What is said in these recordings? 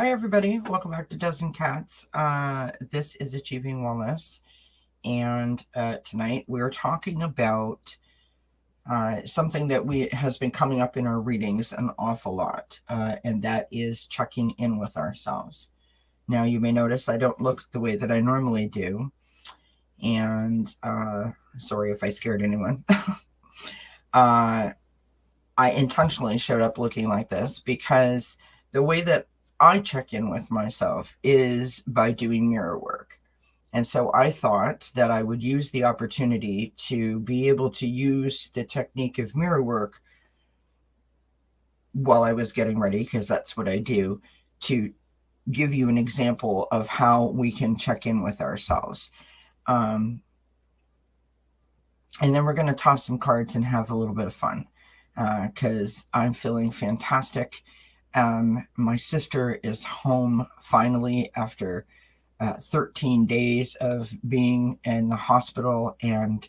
Hi, everybody. Welcome back to Dozen Cats. This is Achieving Wellness, and tonight we're talking about something that has been coming up in our readings an awful lot, and that is checking in with ourselves. Now, you may notice I don't look the way that I normally do, and sorry if I scared anyone. I intentionally showed up looking like this because the way that I check in with myself is by doing mirror work. And so I thought that I would use the opportunity to be able to use the technique of mirror work while I was getting ready, because that's what I do, to give you an example of how we can check in with ourselves. And then we're going to toss some cards and have a little bit of fun, because I'm feeling fantastic. My sister is home finally after 13 days of being in the hospital, and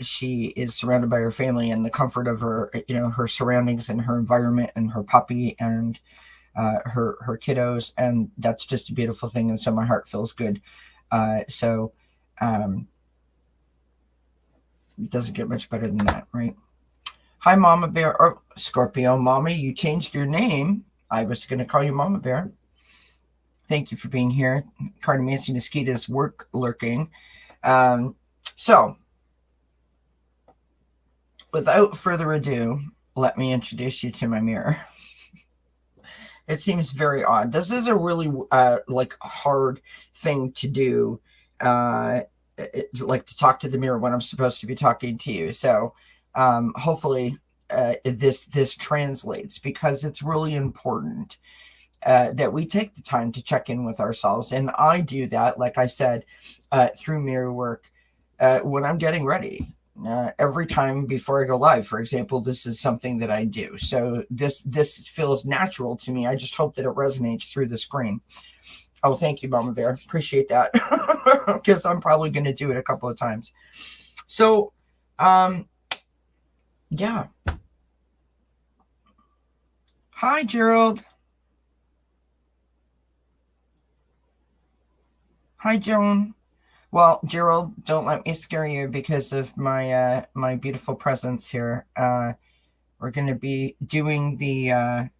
she is surrounded by her family and the comfort of her, her surroundings and her environment and her puppy and her kiddos, and that's just a beautiful thing. And so my heart feels good. So it doesn't get much better than that, right? Hi, Mama Bear, or Scorpio Mommy. You changed your name. I was going to call you Mama Bear. Thank you for being here. Cardamancy Mosquitoes work lurking. So, without further ado, let me introduce you to my mirror. It seems very odd. This is a really hard thing to do, like to talk to the mirror when I'm supposed to be talking to you. So hopefully this translates, because it's really important that we take the time to check in with ourselves. And I do that, like I said, through mirror work when I'm getting ready. Every time before I go live, for example, this is something that I do. So this feels natural to me. I just hope that it resonates through the screen. Oh, thank you, Mama Bear. Appreciate that, because I'm probably going to do it a couple of times. So, yeah. Hi, Gerald. Hi, Joan. Well, Gerald, don't let me scare you because of my my beautiful presence here. We're going to be doing the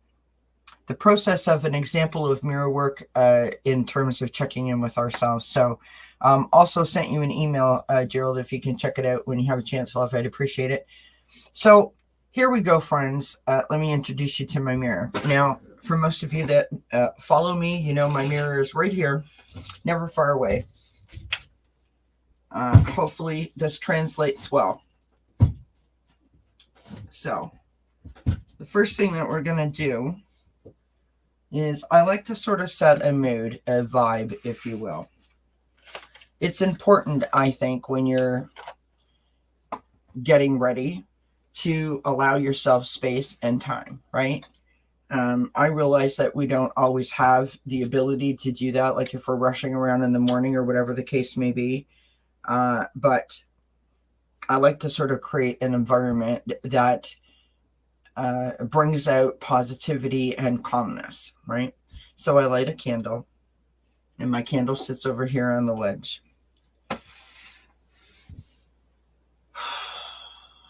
process of an example of mirror work in terms of checking in with ourselves. So also sent you an email, Gerald, if you can check it out when you have a chance, love, I'd appreciate it. So here we go, friends. Let me introduce you to my mirror. Now, for most of you that follow me, you know my mirror is right here, never far away. Hopefully this translates well. So the first thing that we're going to do is I like to sort of set a mood, a vibe, if you will. It's important, I think, when you're getting ready to allow yourself space and time, right? I realize that we don't always have the ability to do that, like if we're rushing around in the morning or whatever the case may be. But I like to sort of create an environment that brings out positivity and calmness, right? So I light a candle, and my candle sits over here on the ledge.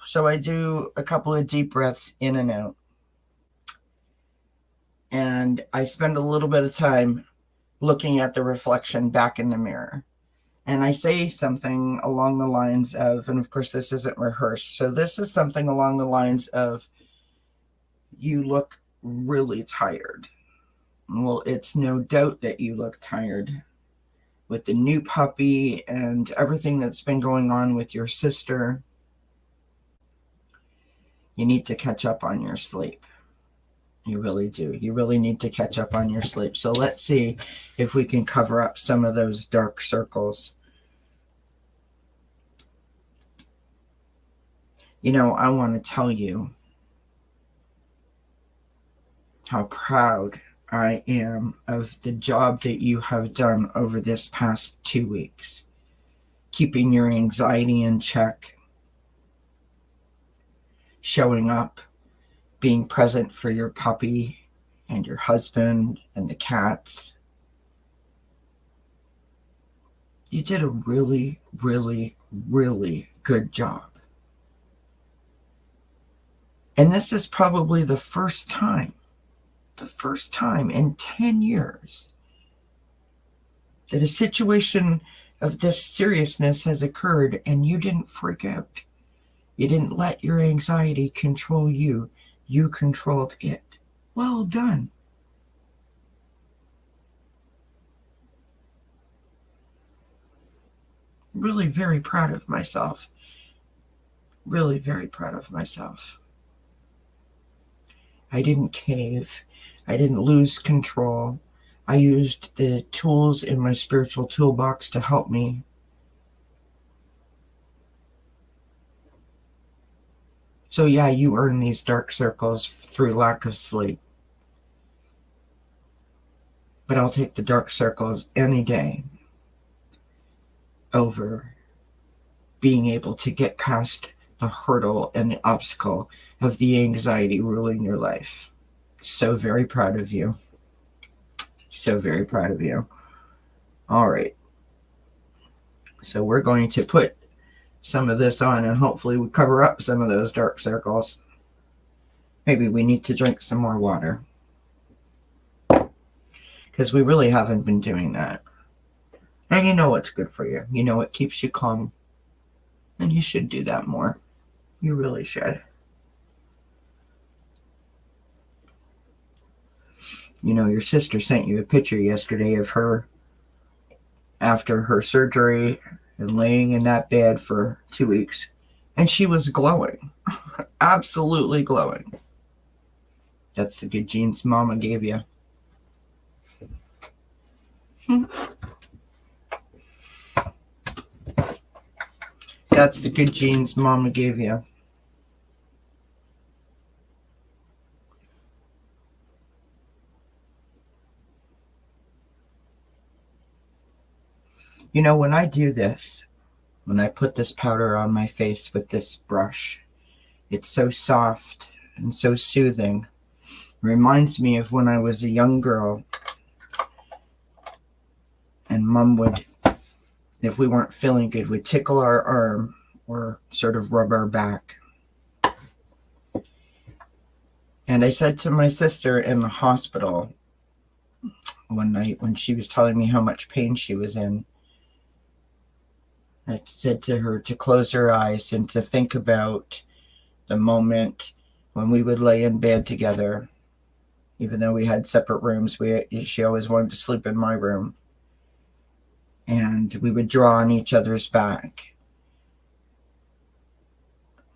So I do a couple of deep breaths in and out. And I spend a little bit of time looking at the reflection back in the mirror. And I say something along the lines of, and of course this isn't rehearsed, so this is something along the lines of, you look really tired. Well, it's no doubt that you look tired with the new puppy and everything that's been going on with your sister. You need to catch up on your sleep. You really do. You really need to catch up on your sleep. So let's see if we can cover up some of those dark circles. You know, I want to tell you how proud I am of the job that you have done over this past 2 weeks, keeping your anxiety in check, showing up, being present for your puppy, and your husband and the cats. You did a really, really, really good job. And this is probably the first time in 10 years that a situation of this seriousness has occurred and you didn't freak out. You didn't let your anxiety control you. You controlled it. Well done. Really very proud of myself. Really very proud of myself. I didn't cave. I didn't lose control. I used the tools in my spiritual toolbox to help me. So yeah, you earn these dark circles through lack of sleep. But I'll take the dark circles any day over being able to get past the hurdle and the obstacle of the anxiety ruling your life. So very proud of you. So very proud of you. All right. So we're going to put some of this on and hopefully we cover up some of those dark circles. Maybe we need to drink some more water, because we really haven't been doing that. And you know what's good for you. You know it keeps you calm. And you should do that more. You really should. You know, your sister sent you a picture yesterday of her after her surgery and laying in that bed for 2 weeks. And she was glowing. Absolutely glowing. That's the good genes Mama gave you. That's the good genes Mama gave you. You know, when I do this, when I put this powder on my face with this brush, it's so soft and so soothing. It reminds me of when I was a young girl and Mom would, if we weren't feeling good, would tickle our arm or sort of rub our back. And I said to my sister in the hospital one night when she was telling me how much pain she was in, I said to her to close her eyes and to think about the moment when we would lay in bed together. Even though we had separate rooms, she always wanted to sleep in my room. And we would draw on each other's back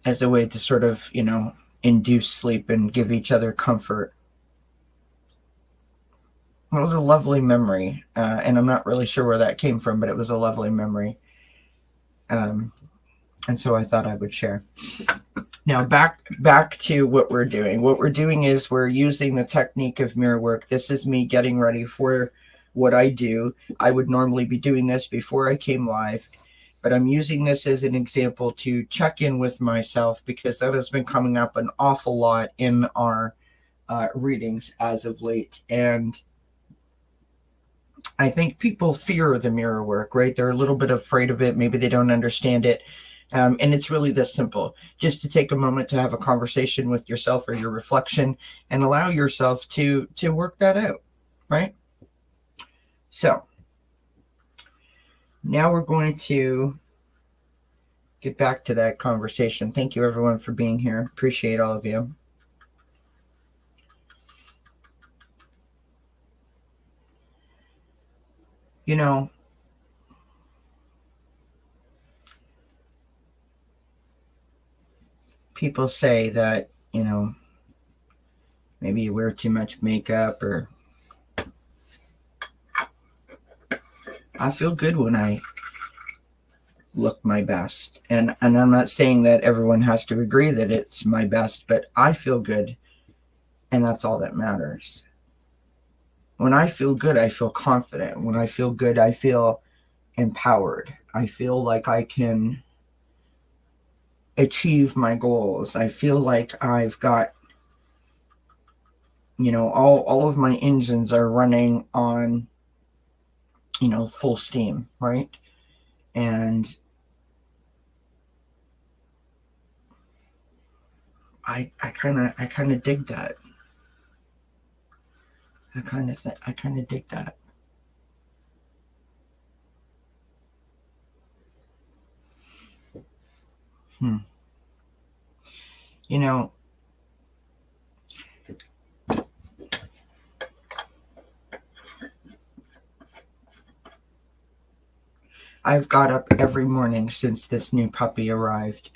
as a way to sort of, you know, induce sleep and give each other comfort. It was a lovely memory, and I'm not really sure where that came from, but it was a lovely memory. And so I thought I would share. Now back to what we're doing. What we're doing is we're using the technique of mirror work. This is me getting ready for what I do. I would normally be doing this before I came live, but I'm using this as an example to check in with myself, because that has been coming up an awful lot in our readings as of late. And I think people fear the mirror work, right? They're a little bit afraid of it. Maybe they don't understand it. And it's really this simple, just to take a moment to have a conversation with yourself or your reflection and allow yourself to work that out, right? So now we're going to get back to that conversation. Thank you everyone for being here. Appreciate all of you. You know, people say that, you know, maybe you wear too much makeup, or I feel good when I look my best. And I'm not saying that everyone has to agree that it's my best, but I feel good, and that's all that matters. When I feel good, I feel confident. When I feel good, I feel empowered. I feel like I can achieve my goals. I feel like I've got, all of my engines are running on, full steam, right? And I kind of dig that. I kind of dig that. Hmm. You know, I've got up every morning since this new puppy arrived,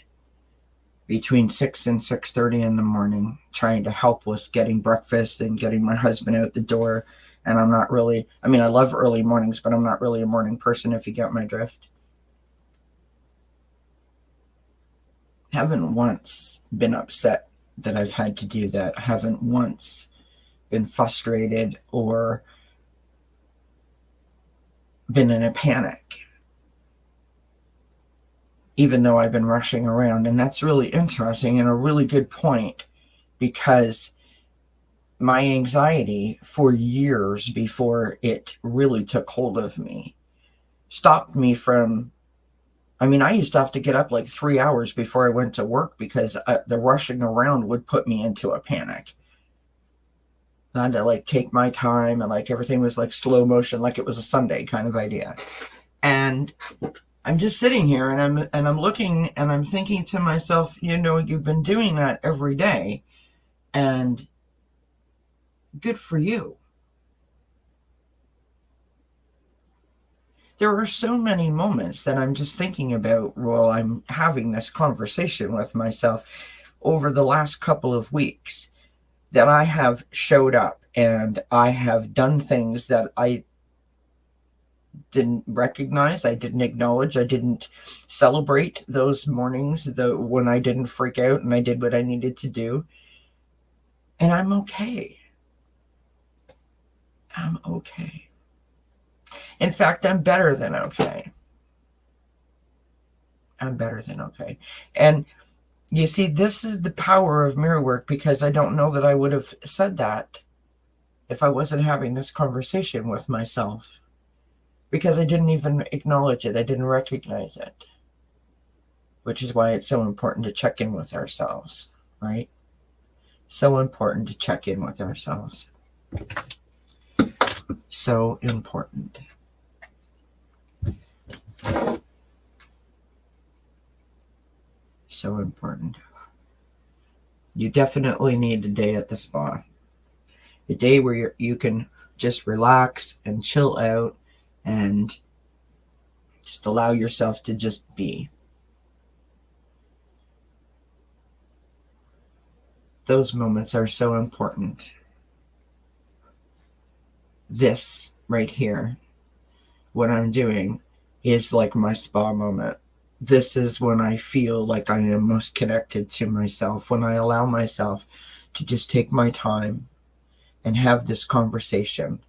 between 6 and 6:30 in the morning, trying to help with getting breakfast and getting my husband out the door. And I'm not really, I mean, I love early mornings, but I'm not really a morning person, if you get my drift. Haven't once been upset that I've had to do that. Haven't once been frustrated or been in a panic, even though I've been rushing around. And that's really interesting and a really good point, because my anxiety for years before it really took hold of me stopped me from, I mean, I used to have to get up like 3 hours before I went to work because the rushing around would put me into a panic. I had to like take my time, and like everything was like slow motion, like it was a Sunday kind of idea. And I'm just sitting here and I'm looking and I'm thinking to myself, you've been doing that every day, and good for you. There are so many moments that I'm just thinking about while I'm having this conversation with myself over the last couple of weeks, that I have showed up and I have done things that I didn't recognize, I didn't acknowledge, I didn't celebrate those mornings when I didn't freak out and I did what I needed to do. And I'm okay. I'm okay. In fact, I'm better than okay. I'm better than okay. And you see, this is the power of mirror work, because I don't know that I would have said that if I wasn't having this conversation with myself, because I didn't even acknowledge it. I didn't recognize it, which is why it's so important to check in with ourselves, right? So important to check in with ourselves. So important. So important. You definitely need a day at the spa. A day where you can just relax and chill out and just allow yourself to just be. Those moments are so important. This right here, what I'm doing, is like my spa moment. This is when I feel like I am most connected to myself, when I allow myself to just take my time and have this conversation.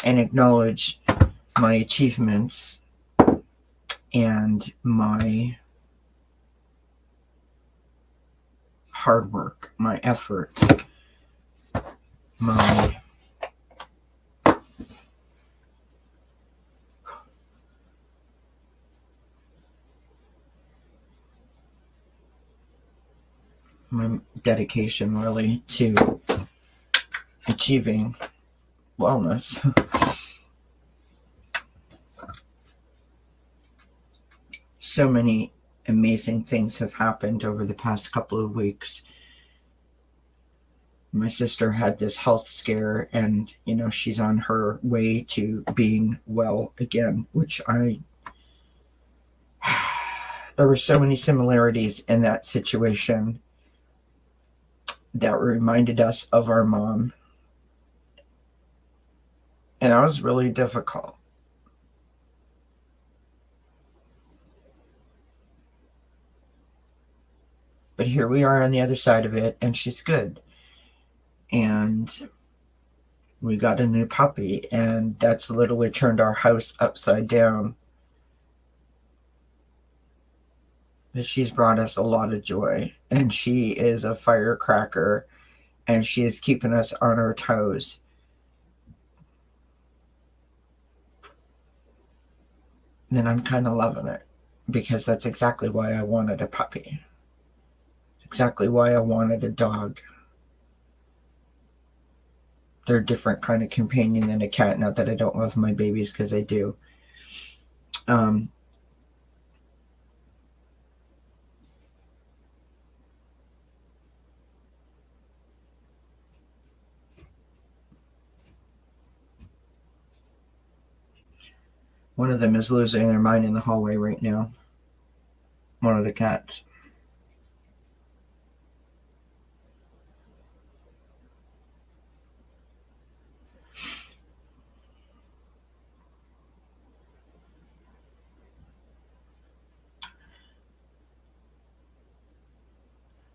And acknowledge my achievements and my hard work, my effort, my dedication, really, to achieving wellness. So many amazing things have happened over the past couple of weeks. My sister had this health scare, and she's on her way to being well again, which there were so many similarities in that situation that reminded us of our mom, and that was really difficult. But here we are on the other side of it, and she's good. And we got a new puppy, and that's literally turned our house upside down. But she's brought us a lot of joy, and she is a firecracker, and she is keeping us on our toes. Then I'm kind of loving it, because that's exactly why I wanted a puppy. Exactly why I wanted a dog. They're a different kind of companion than a cat. Not that I don't love my babies, because I do. Um, one of them is losing their mind in the hallway right now. One of the cats.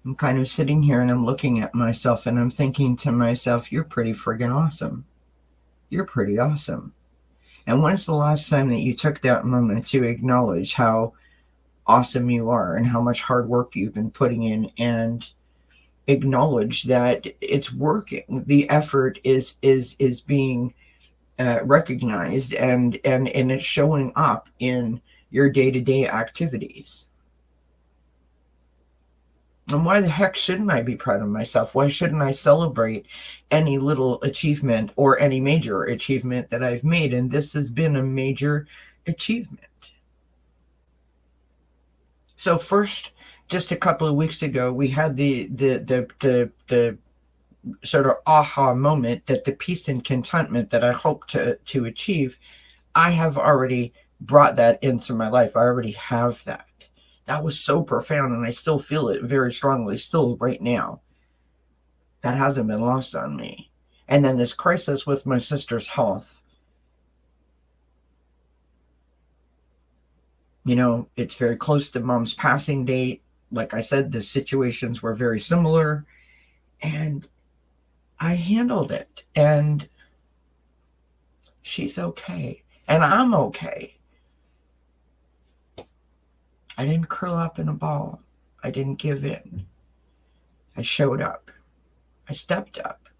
I'm kind of sitting here and I'm looking at myself and I'm thinking to myself, you're pretty friggin' awesome. You're pretty awesome. And when's the last time that you took that moment to acknowledge how awesome you are and how much hard work you've been putting in, and acknowledge that it's working? The effort is being recognized, and it's showing up in your day-to-day activities. And why the heck shouldn't I be proud of myself? Why shouldn't I celebrate any little achievement or any major achievement that I've made? And this has been a major achievement. So first, just a couple of weeks ago, we had the sort of aha moment that the peace and contentment that I hope to achieve, I have already brought that into my life. I already have that. That was so profound, and I still feel it very strongly still right now. That hasn't been lost on me. And then this crisis with my sister's health. You know, it's very close to mom's passing date. Like I said, the situations were very similar, and I handled it, and she's okay, and I'm okay. I didn't curl up in a ball. I didn't give in. I showed up. I stepped up.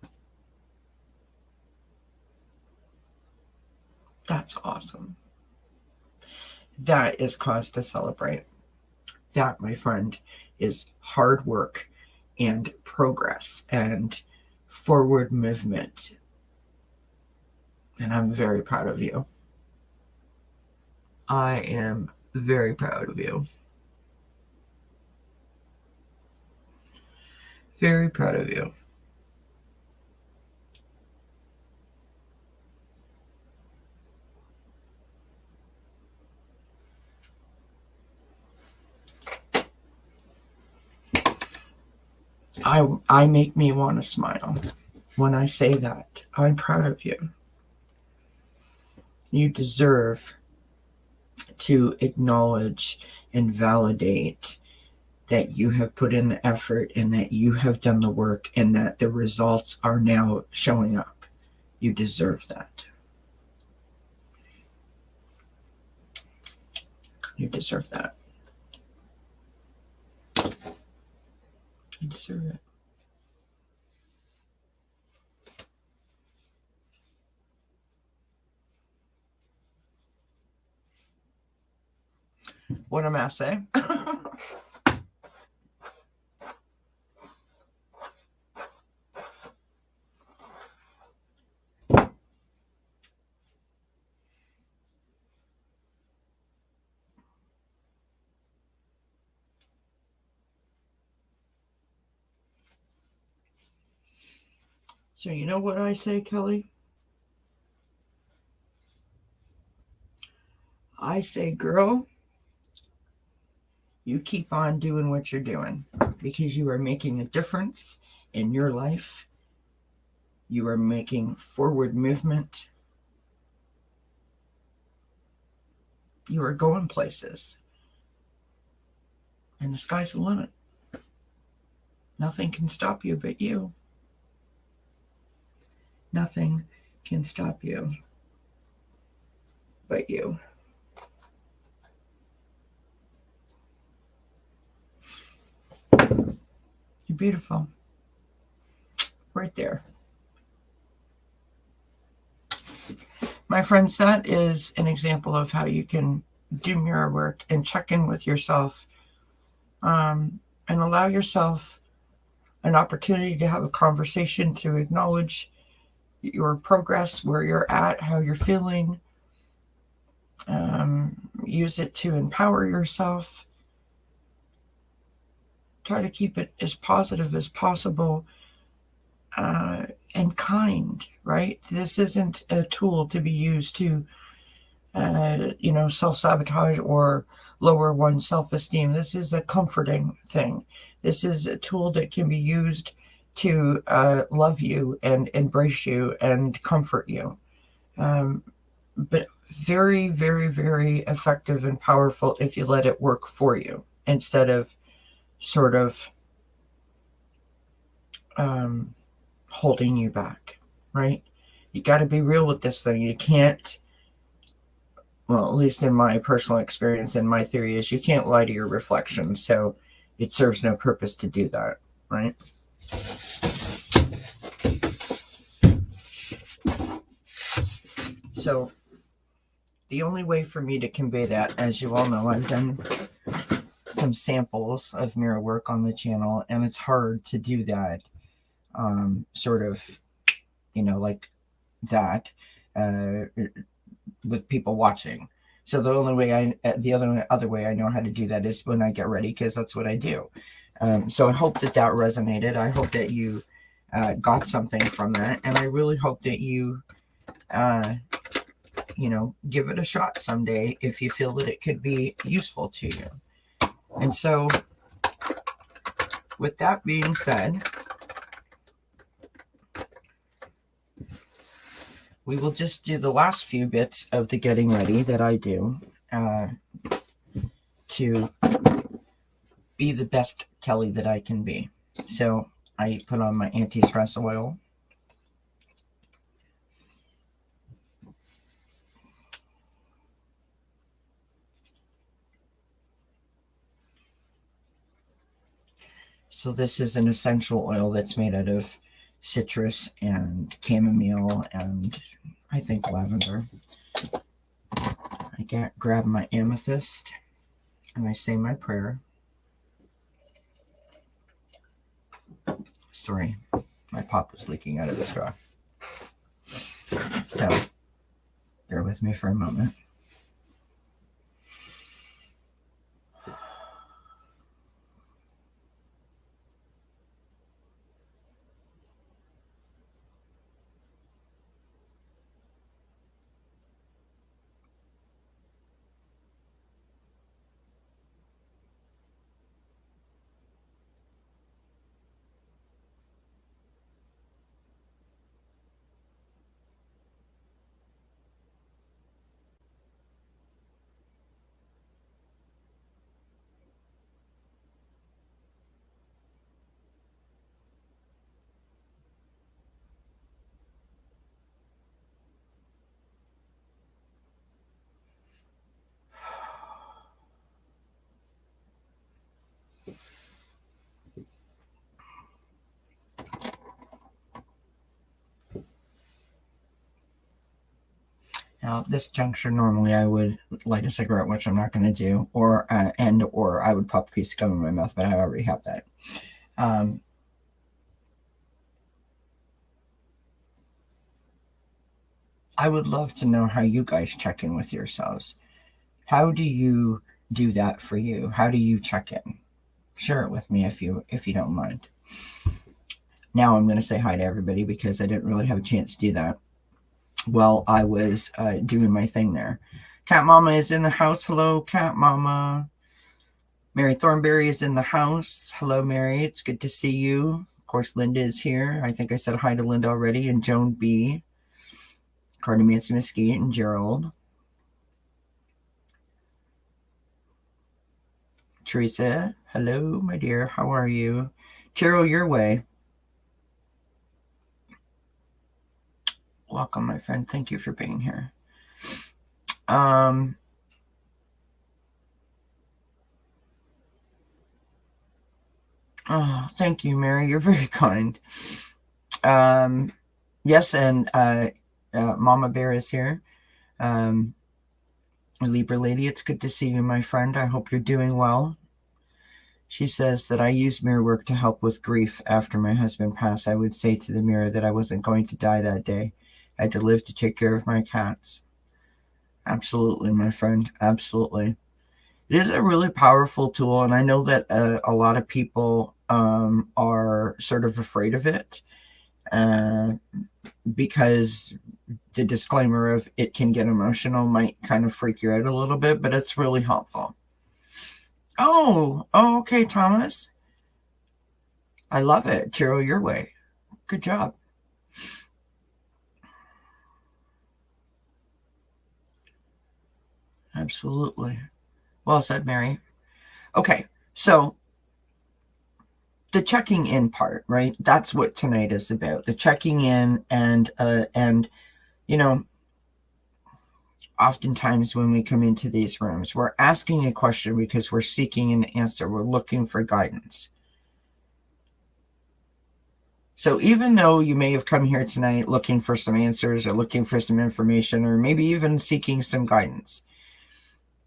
That's awesome. That is cause to celebrate. That, my friend, is hard work and progress and forward movement. And I'm very proud of you. I am very proud of you. Very proud of you. I make me want to smile when I say that. I'm proud of you. You deserve to acknowledge and validate that you have put in the effort and that you have done the work and that the results are now showing up. You deserve that. You deserve that. You deserve it. What am I saying? So you know what I say, Kelly? I say, girl, you keep on doing what you're doing, because you are making a difference in your life. You are making forward movement. You are going places. And the sky's the limit. Nothing can stop you but you. Nothing can stop you but you. You're beautiful. Right there. My friends, that is an example of how you can do mirror work and check in with yourself, and allow yourself an opportunity to have a conversation, to acknowledge your progress, where you're at, how you're feeling. Use it to empower yourself. Try to keep it as positive as possible, and kind, right? This isn't a tool to be used to, self-sabotage or lower one's self-esteem. This is a comforting thing. This is a tool that can be used to love you and embrace you and comfort you. But very, very, very effective and powerful if you let it work for you instead of sort of holding you back, right? You got to be real with this thing. You can't, well, at least in my personal experience and my theory is you can't lie to your reflection. So it serves no purpose to do that, right? So the only way for me to convey that, as you all know, I've done some samples of mirror work on the channel, and it's hard to do that sort of, like that with people watching. So the only way the other way I know how to do that is when I get ready, because that's what I do. So I hope that resonated. I hope that you got something from that, and I really hope that you give it a shot someday if you feel that it could be useful to you. And so with that being said, we will just do the last few bits of the getting ready that I do to be the best Kelly that I can be. So I put on my anti-stress oil. So this is an essential oil that's made out of citrus and chamomile and I think lavender. I grab my amethyst and I say my prayer. Sorry, my pop was leaking out of the straw. So bear with me for a moment. Now, at this juncture, normally I would light a cigarette, which I'm not going to do, or I would pop a piece of gum in my mouth, but I already have that. I would love to know how you guys check in with yourselves. How do you do that for you? How do you check in? Share it with me if you don't mind. Now I'm going to say hi to everybody because I didn't really have a chance to do that while I was doing my thing there. Cat Mama is in the house. Hello, Cat Mama. Mary Thornberry is in the house. Hello, Mary. It's good to see you. Of course, Linda is here. I think I said hi to Linda already. And Joan B. Carter Mancy Mesquite and Gerald. Teresa. Hello, my dear. How are you? Cheryl, your way. Welcome, my friend. Thank you for being here. Oh, thank you, Mary. You're very kind. Yes, and Mama Bear is here. Libra Lady, it's good to see you, my friend. I hope you're doing well. She says that I use mirror work to help with grief after my husband passed. I would say to the mirror that I wasn't going to die that day. I had to live to take care of my cats. Absolutely, my friend. Absolutely. It is a really powerful tool, and I know that a lot of people are sort of afraid of it because the disclaimer of it can get emotional might kind of freak you out a little bit, but it's really helpful. Oh, okay, Thomas. I love it. Chiro, your way. Good job. Absolutely. Well said, Mary. Okay, so the checking in part, right? That's what tonight is about. The checking in and you know, oftentimes when we come into these rooms, we're asking a question because we're seeking an answer. We're looking for guidance. So even though you may have come here tonight looking for some answers or looking for some information or maybe even seeking some guidance,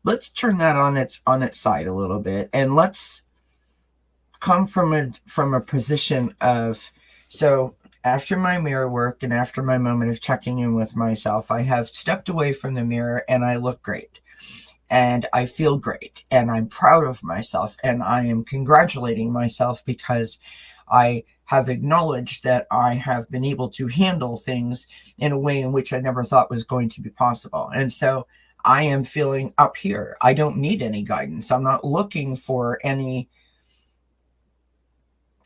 let's turn that on its side a little bit, and let's come from a position of, so after my mirror work and after my moment of checking in with myself, I have stepped away from the mirror and I look great and I feel great and I'm proud of myself and I am congratulating myself because I have acknowledged that I have been able to handle things in a way in which I never thought was going to be possible. And so I am feeling up here. I don't need any guidance. I'm not looking for any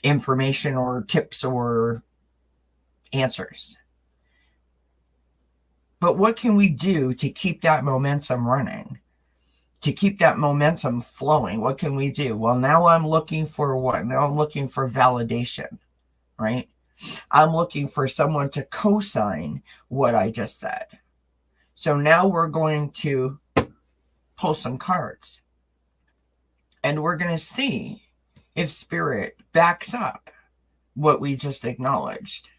information or tips or answers. But what can we do to keep that momentum running? To keep that momentum flowing? What can we do? Well, now I'm looking for what? Now I'm looking for validation, right? I'm looking for someone to co-sign what I just said. So now we're going to pull some cards and we're going to see if spirit backs up what we just acknowledged.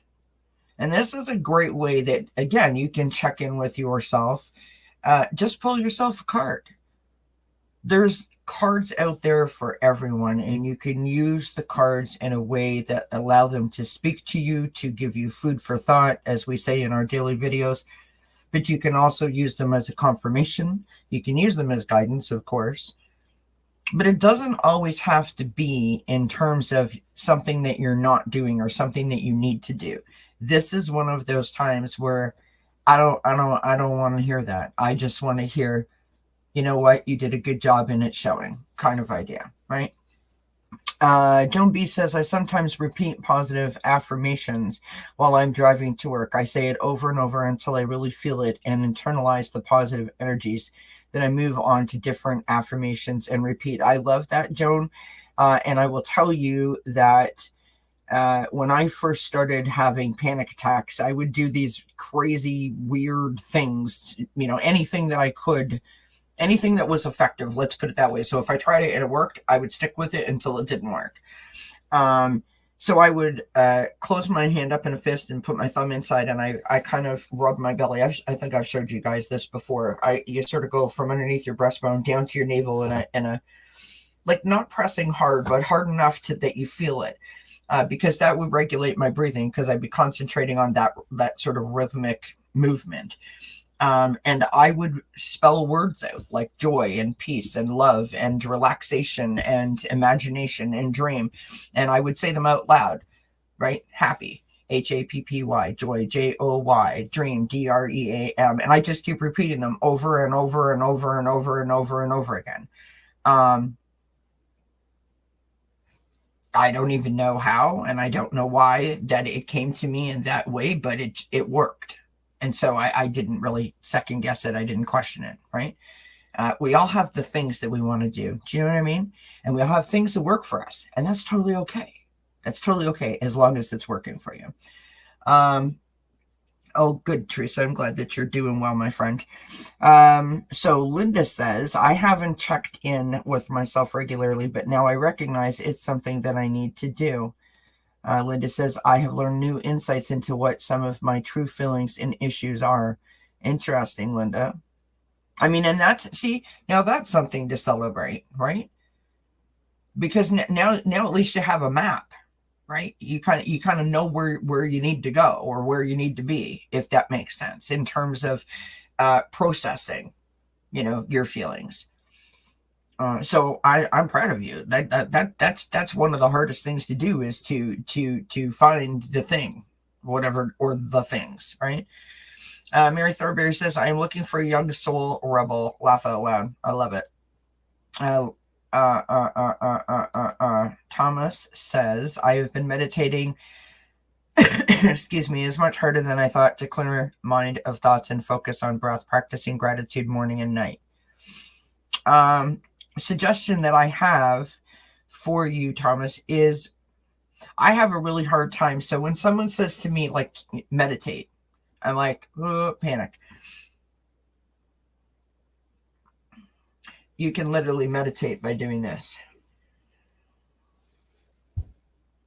And this is a great way that, again, you can check in with yourself. Just pull yourself a card. There's cards out there for everyone, and you can use the cards in a way that allow them to speak to you, to give you food for thought, as we say in our daily videos. But you can also use them as a confirmation. You can use them as guidance, of course. But it doesn't always have to be in terms of something that you're not doing or something that you need to do. This is one of those times where I don't want to hear that. I just want to hear, you know what, you did a good job and it's showing, kind of idea, right? Joan B says, I sometimes repeat positive affirmations while I'm driving to work. I say it over and over until I really feel it and internalize the positive energies. Then I move on to different affirmations and repeat. I love that, Joan. And I will tell you that when I first started having panic attacks, I would do these crazy, weird things, anything that I could, anything that was effective, let's put it that way. So if I tried it and it worked, I would stick with it until it didn't work. So I would close my hand up in a fist and put my thumb inside, and I kind of rub my belly. I think I've showed you guys this before. You sort of go from underneath your breastbone down to your navel in a like not pressing hard, but hard enough that you feel it. Because that would regulate my breathing because I'd be concentrating on that sort of rhythmic movement. And I would spell words out like joy and peace and love and relaxation and imagination and dream. And I would say them out loud, right? Happy, Happy, joy, Joy, dream, DREAM. And I just keep repeating them over and over and over and over and over and over again. I don't even know how, and I don't know why that it came to me in that way, but it worked. And so I didn't really second guess it. I didn't question it, right? We all have the things that we want to do. Do you know what I mean? And we all have things that work for us. And that's totally okay. That's totally okay as long as it's working for you. Oh, good, Teresa. I'm glad that you're doing well, my friend. So Linda says, I haven't checked in with myself regularly, but now I recognize it's something that I need to do. Linda says, I have learned new insights into what some of my true feelings and issues are. Interesting, Linda. I mean, and now that's something to celebrate, right? Because now at least you have a map, right? You kind of know where you need to go or where you need to be, if that makes sense, in terms of processing, your feelings. So I'm proud of you. That's one of the hardest things to do, is to find the thing, whatever, or the things, right? Mary Thornberry says, I am looking for a young soul rebel. Laugh out loud. I love it. Thomas says, I have been meditating, excuse me, is much harder than I thought to clear mind of thoughts and focus on breath, practicing gratitude morning and night. Suggestion that I have for you, Thomas, is I have a really hard time. So when someone says to me, like, meditate, I'm like, oh, panic. You can literally meditate by doing this.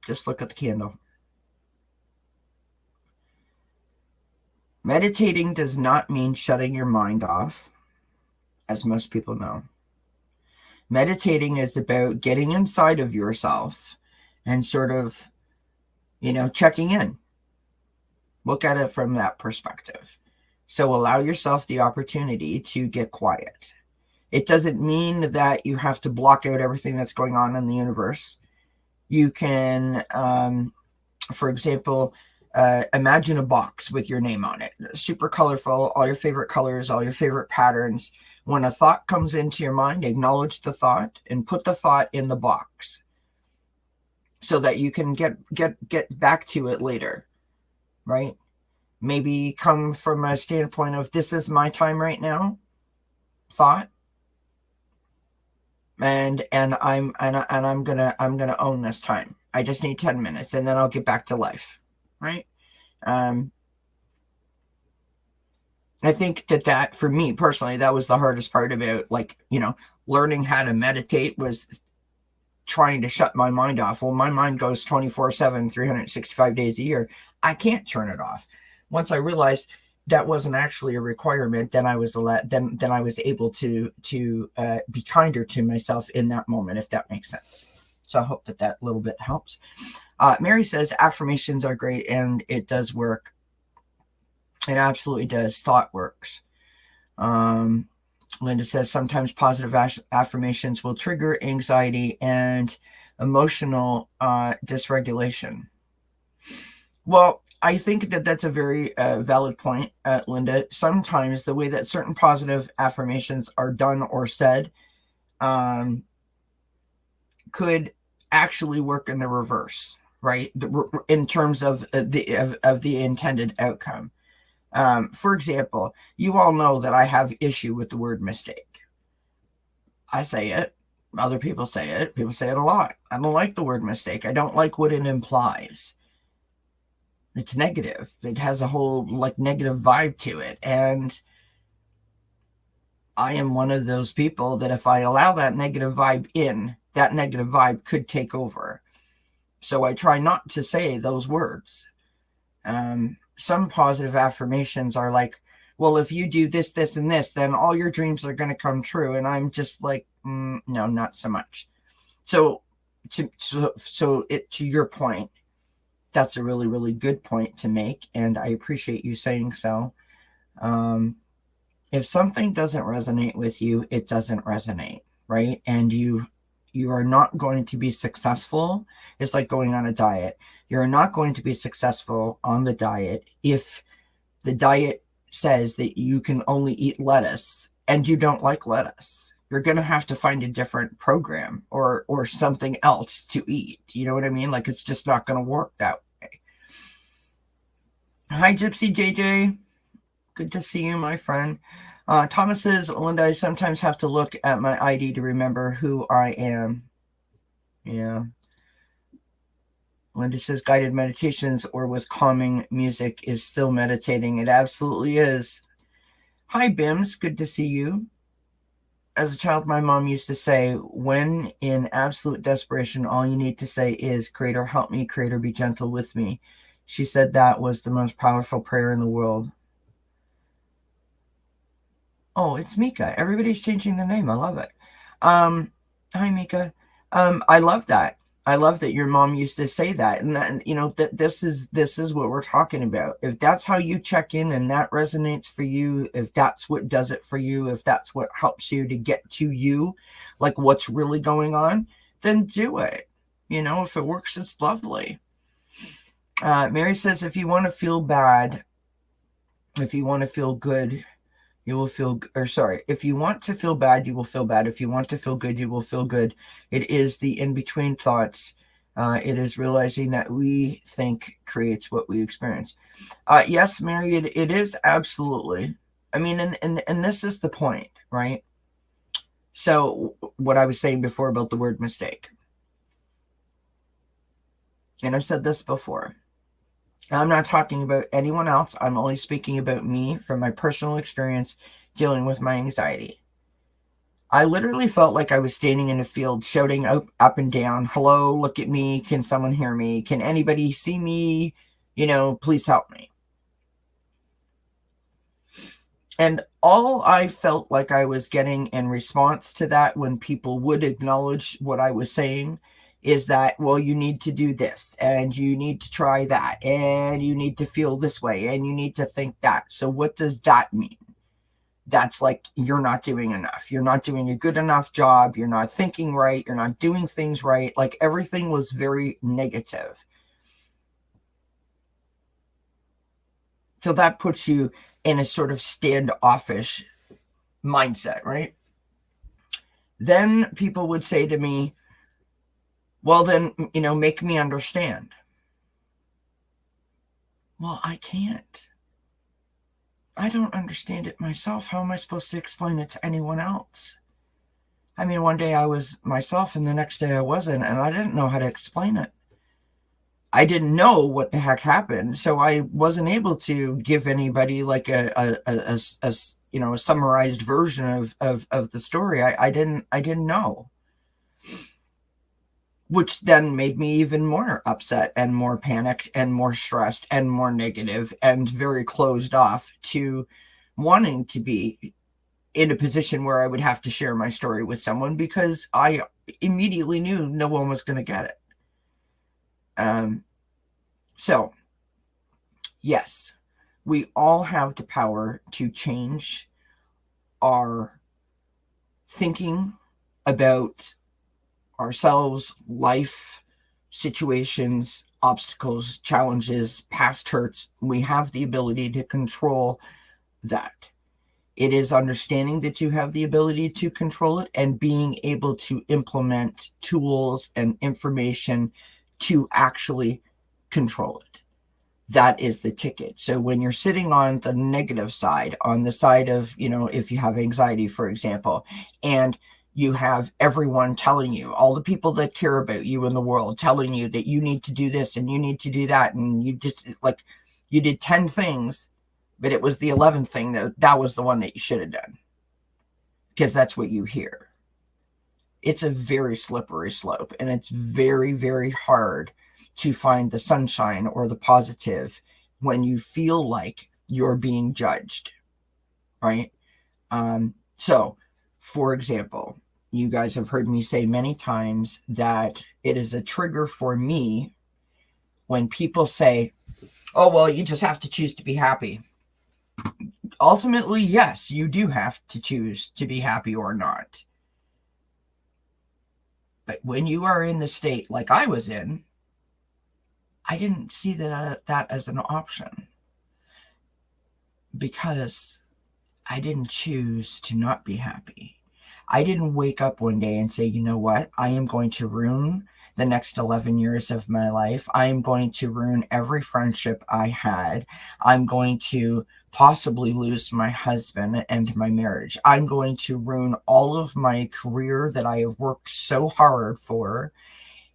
Just look at the candle. Meditating does not mean shutting your mind off, as most people know. Meditating is about getting inside of yourself and sort of, checking in. Look at it from that perspective. So allow yourself the opportunity to get quiet. It doesn't mean that you have to block out everything that's going on in the universe. You can, for example, imagine a box with your name on it. Super colorful, all your favorite colors, all your favorite patterns. When a thought comes into your mind, acknowledge the thought and put the thought in the box so that you can get back to it later, right? Maybe come from a standpoint of, this is my time right now, thought, and I'm gonna own this time. I just need 10 minutes and then I'll get back to life, right? I think that for me personally, that was the hardest part about, learning how to meditate, was trying to shut my mind off. Well, my mind goes 24/7, 365 days a year. I can't turn it off. Once I realized that wasn't actually a requirement, then I was able to be kinder to myself in that moment, if that makes sense. So I hope that little bit helps. Mary says, affirmations are great and it does work. It absolutely does. Thought works. Linda says, sometimes positive affirmations will trigger anxiety and emotional dysregulation. Well, I think that's a very valid point, Linda. Sometimes the way that certain positive affirmations are done or said could actually work in the reverse, right? In terms of the intended outcome. For example, you all know that I have issue with the word mistake. I say it. Other people say it. People say it a lot. I don't like the word mistake. I don't like what it implies. It's negative. It has a whole negative vibe to it. And I am one of those people that if I allow that negative vibe in, that negative vibe could take over. So I try not to say those words. Some positive affirmations are like, well, if you do this, this, and this, then all your dreams are going to come true. And I'm just like, no, not so much. So to your point, that's a really, really good point to make. And I appreciate you saying so. If something doesn't resonate with you, it doesn't resonate, right? And you are not going to be successful. It's like going on a diet. You're not going to be successful on the diet if the diet says that you can only eat lettuce and you don't like lettuce. You're going to have to find a different program or something else to eat. You know what I mean? Like, it's just not going to work that way. Hi, Gypsy JJ. Good to see you, my friend. Thomas says, Linda, I sometimes have to look at my ID to remember who I am. Yeah. Linda says guided meditations or with calming music is still meditating. It absolutely is. Hi, Bims. Good to see you. As a child, my mom used to say, when in absolute desperation, all you need to say is, Creator, help me, Creator, be gentle with me. She said that was the most powerful prayer in the world. Oh, it's Mika. Everybody's changing their name. I love it. Hi, Mika. I love that. I love that your mom used to say that, and that, you know, that this is what we're talking about. If that's how you check in and that resonates for you, if that's what does it for you, if that's what helps you to get to you, like what's really going on, then do it. You know, if it works, it's lovely. Mary says, if you want to feel bad, if you want to feel good, you will feel, or sorry, if you want to feel bad, you will feel bad. If you want to feel good, you will feel good. It is the in-between thoughts. It is realizing that we think creates what we experience. Yes, Mary, it is absolutely. I mean, and this is the point, right? So what I was saying before about the word mistake. And I've said this before. I'm not talking about anyone else. I'm only speaking about me from my personal experience dealing with my anxiety. I literally felt like I was standing in a field shouting up and down, hello, look at me, can someone hear me? Can anybody see me? You know, please help me. And all I felt like I was getting in response to that when people would acknowledge what I was saying is that, well, you need to do this and you need to try that and you need to feel this way and you need to think that. So what does that mean? That's like, you're not doing enough. You're not doing a good enough job. You're not thinking right. You're not doing things right. Like everything was very negative. So that puts you in a sort of standoffish mindset, right? Then people would say to me, well, then, you know, make me understand. Well, I can't. I don't understand it myself. How am I supposed to explain it to anyone else? I mean, one day I was myself and the next day I wasn't, and I didn't know how to explain it. I didn't know what the heck happened, so I wasn't able to give anybody like a you know, a summarized version of the story. I didn't know, which then made me even more upset and more panicked and more stressed and more negative and very closed off to wanting to be in a position where I would have to share my story with someone because I immediately knew no one was going to get it. So, yes, we all have the power to change our thinking about ourselves, life, situations, obstacles, challenges, past hurts. We have the ability to control that. It is understanding that you have the ability to control it and being able to implement tools and information to actually control it. That is the ticket. So when you're sitting on the negative side, on the side of, you know, if you have anxiety, for example, and you have everyone telling you, all the people that care about you in the world telling you that you need to do this and you need to do that, and you just like, you did 10 things, but it was the 11th thing that was the one that you should have done, because that's what you hear. It's a very slippery slope, and it's very, very hard to find the sunshine or the positive when you feel like you're being judged, right? So, for example, you guys have heard me say many times that it is a trigger for me when people say, oh, well, you just have to choose to be happy. Ultimately, yes, you do have to choose to be happy or not. But when you are in the state like I was in, I didn't see that as an option, because I didn't choose to not be happy. I didn't wake up one day and say, you know what, I am going to ruin the next 11 years of my life. I am going to ruin every friendship I had. I'm going to possibly lose my husband and my marriage. I'm going to ruin all of my career that I have worked so hard for.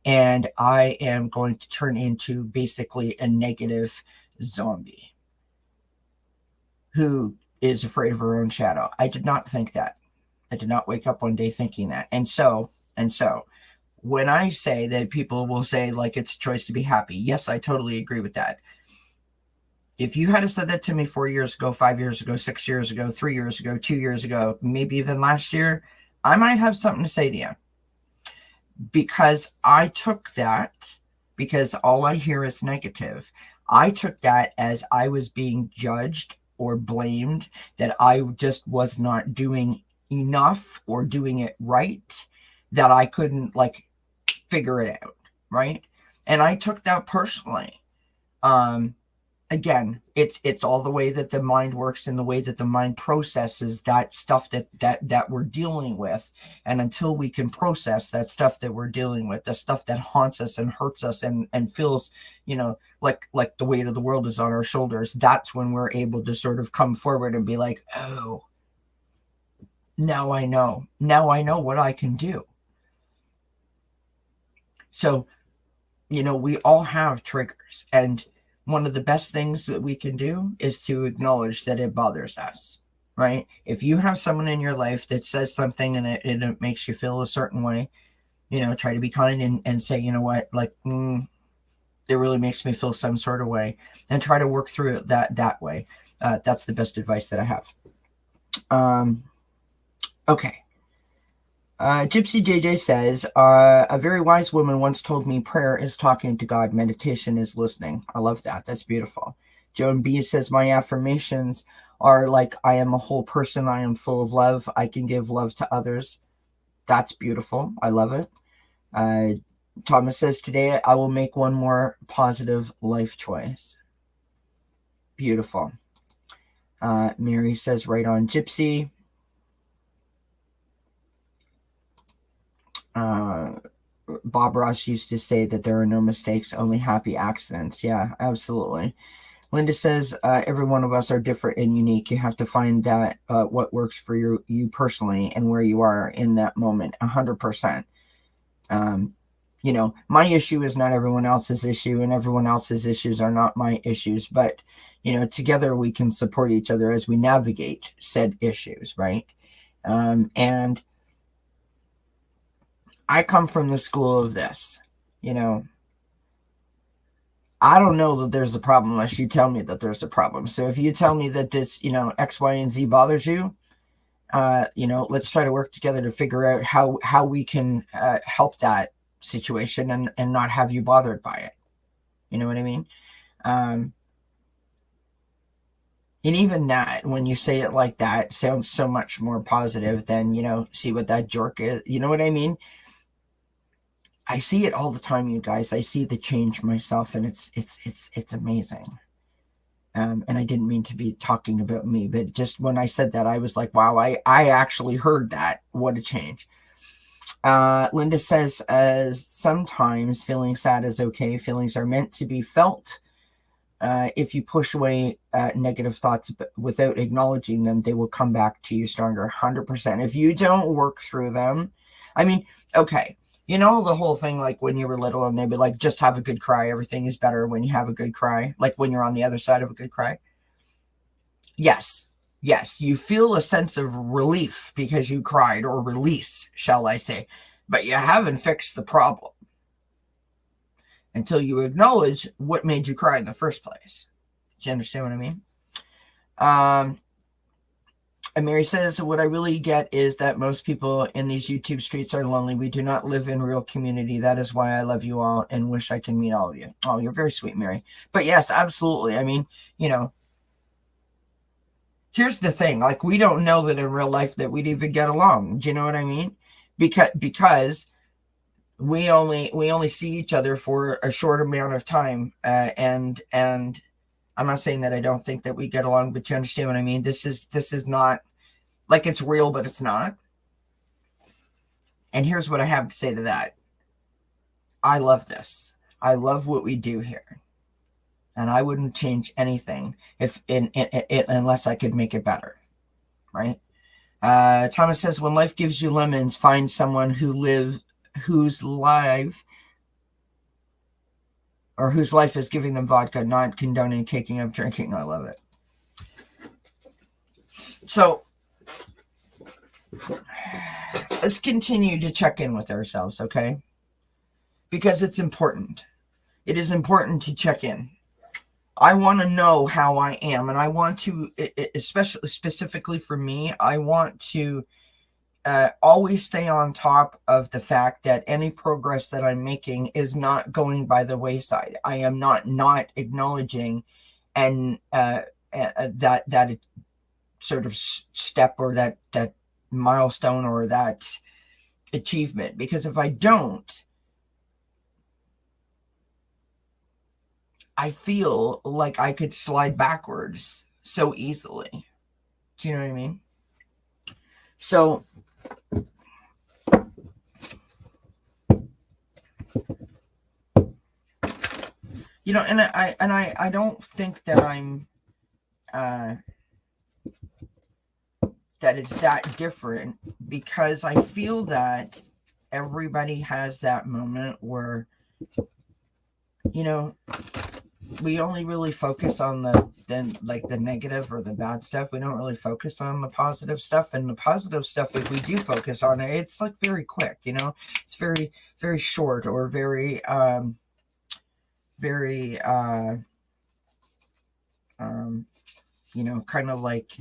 and I am going to turn into basically a negative zombie who is afraid of her own shadow. I did not think that. I did not wake up one day thinking that. And so, when I say that people will say, like, it's a choice to be happy, yes, I totally agree with that. If you had said that to me 4 years ago, 5 years ago, 6 years ago, 3 years ago, 2 years ago, maybe even last year, I might have something to say to you. Because I took that, because all I hear is negative, I took that as I was being judged or blamed, that I just was not doing enough or doing it right, that I couldn't, like, figure it out, right? And I took that personally. Again, it's all the way that the mind works and the way that the mind processes that stuff that we're dealing with. And until we can process that stuff that we're dealing with, the stuff that haunts us and hurts us and feels, like the weight of the world is on our shoulders, that's when we're able to sort of come forward and be like, oh, now I know what I can do. So, we all have triggers, and one of the best things that we can do is to acknowledge that it bothers us, right? If you have someone in your life that says something and it makes you feel a certain way, try to be kind and say, you know what, like, it really makes me feel some sort of way, and try to work through it that way. That's the best advice that I have. Okay. Gypsy JJ says, a very wise woman once told me prayer is talking to God, meditation is listening. I love that. That's beautiful. Joan B says, my affirmations are like, I am a whole person. I am full of love. I can give love to others. That's beautiful. I love it. Thomas says, today I will make one more positive life choice. Beautiful. Mary says, right on, Gypsy. Bob Ross used to say that there are no mistakes, only happy accidents. Yeah, absolutely. Linda says, every one of us are different and unique. You have to find that what works for you personally and where you are in that moment. 100%. My issue is not everyone else's issue, and everyone else's issues are not my issues. But, together we can support each other as we navigate said issues, right? And I come from the school of this, I don't know that there's a problem unless you tell me that there's a problem. So if you tell me that this, X, Y, and Z bothers you, let's try to work together to figure out how we can help that situation and not have you bothered by it. You know what I mean? And even that, when you say it like that, sounds so much more positive than, see what that jerk is. You know what I mean? I see it all the time, you guys. I see the change myself, and it's amazing. And I didn't mean to be talking about me, but just when I said that, I was like, wow, I actually heard that. What a change. Linda says, sometimes feeling sad is okay. Feelings are meant to be felt. If you push away negative thoughts without acknowledging them, they will come back to you stronger. 100%. If you don't work through them, I mean, okay. The whole thing, like when you were little and they'd be like, just have a good cry. Everything is better when you have a good cry. Like when you're on the other side of a good cry. Yes. You feel a sense of relief because you cried, or release, shall I say. But you haven't fixed the problem until you acknowledge what made you cry in the first place. Do you understand what I mean? And Mary says, what I really get is that most people in these YouTube streets are lonely. We do not live in real community. That is why I love you all and wish I can meet all of you. Oh, you're very sweet, Mary. But yes, absolutely. I mean, here's the thing. Like, we don't know that in real life that we'd even get along. Do you know what I mean? Because we only see each other for a short amount of time. And I'm not saying that I don't think that we get along, but you understand what I mean? This is not like, it's real, but it's not. And here's what I have to say to that. I love this. I love what we do here. And I wouldn't change anything unless I could make it better. Right? Thomas says, when life gives you lemons, find someone whose life or whose life is giving them vodka, not condoning taking of drinking. I love it. So let's continue to check in with ourselves, okay? Because it's important. It is important to check in. I want to know how I am, and I want to, especially specifically for me, I want to always stay on top of the fact that any progress that I'm making is not going by the wayside. I am not acknowledging and that sort of step or that milestone or that achievement, because if I don't, I feel like I could slide backwards so easily. Do you know what I mean? So you know, and I don't think that I'm that it's that different, because I feel that everybody has that moment where, you know, we only really focus on the negative or the bad stuff. We don't really focus on the positive stuff. And the positive stuff, if we do focus on it, it's like very quick, you know, it's very, very short, or very, you know, kind of like,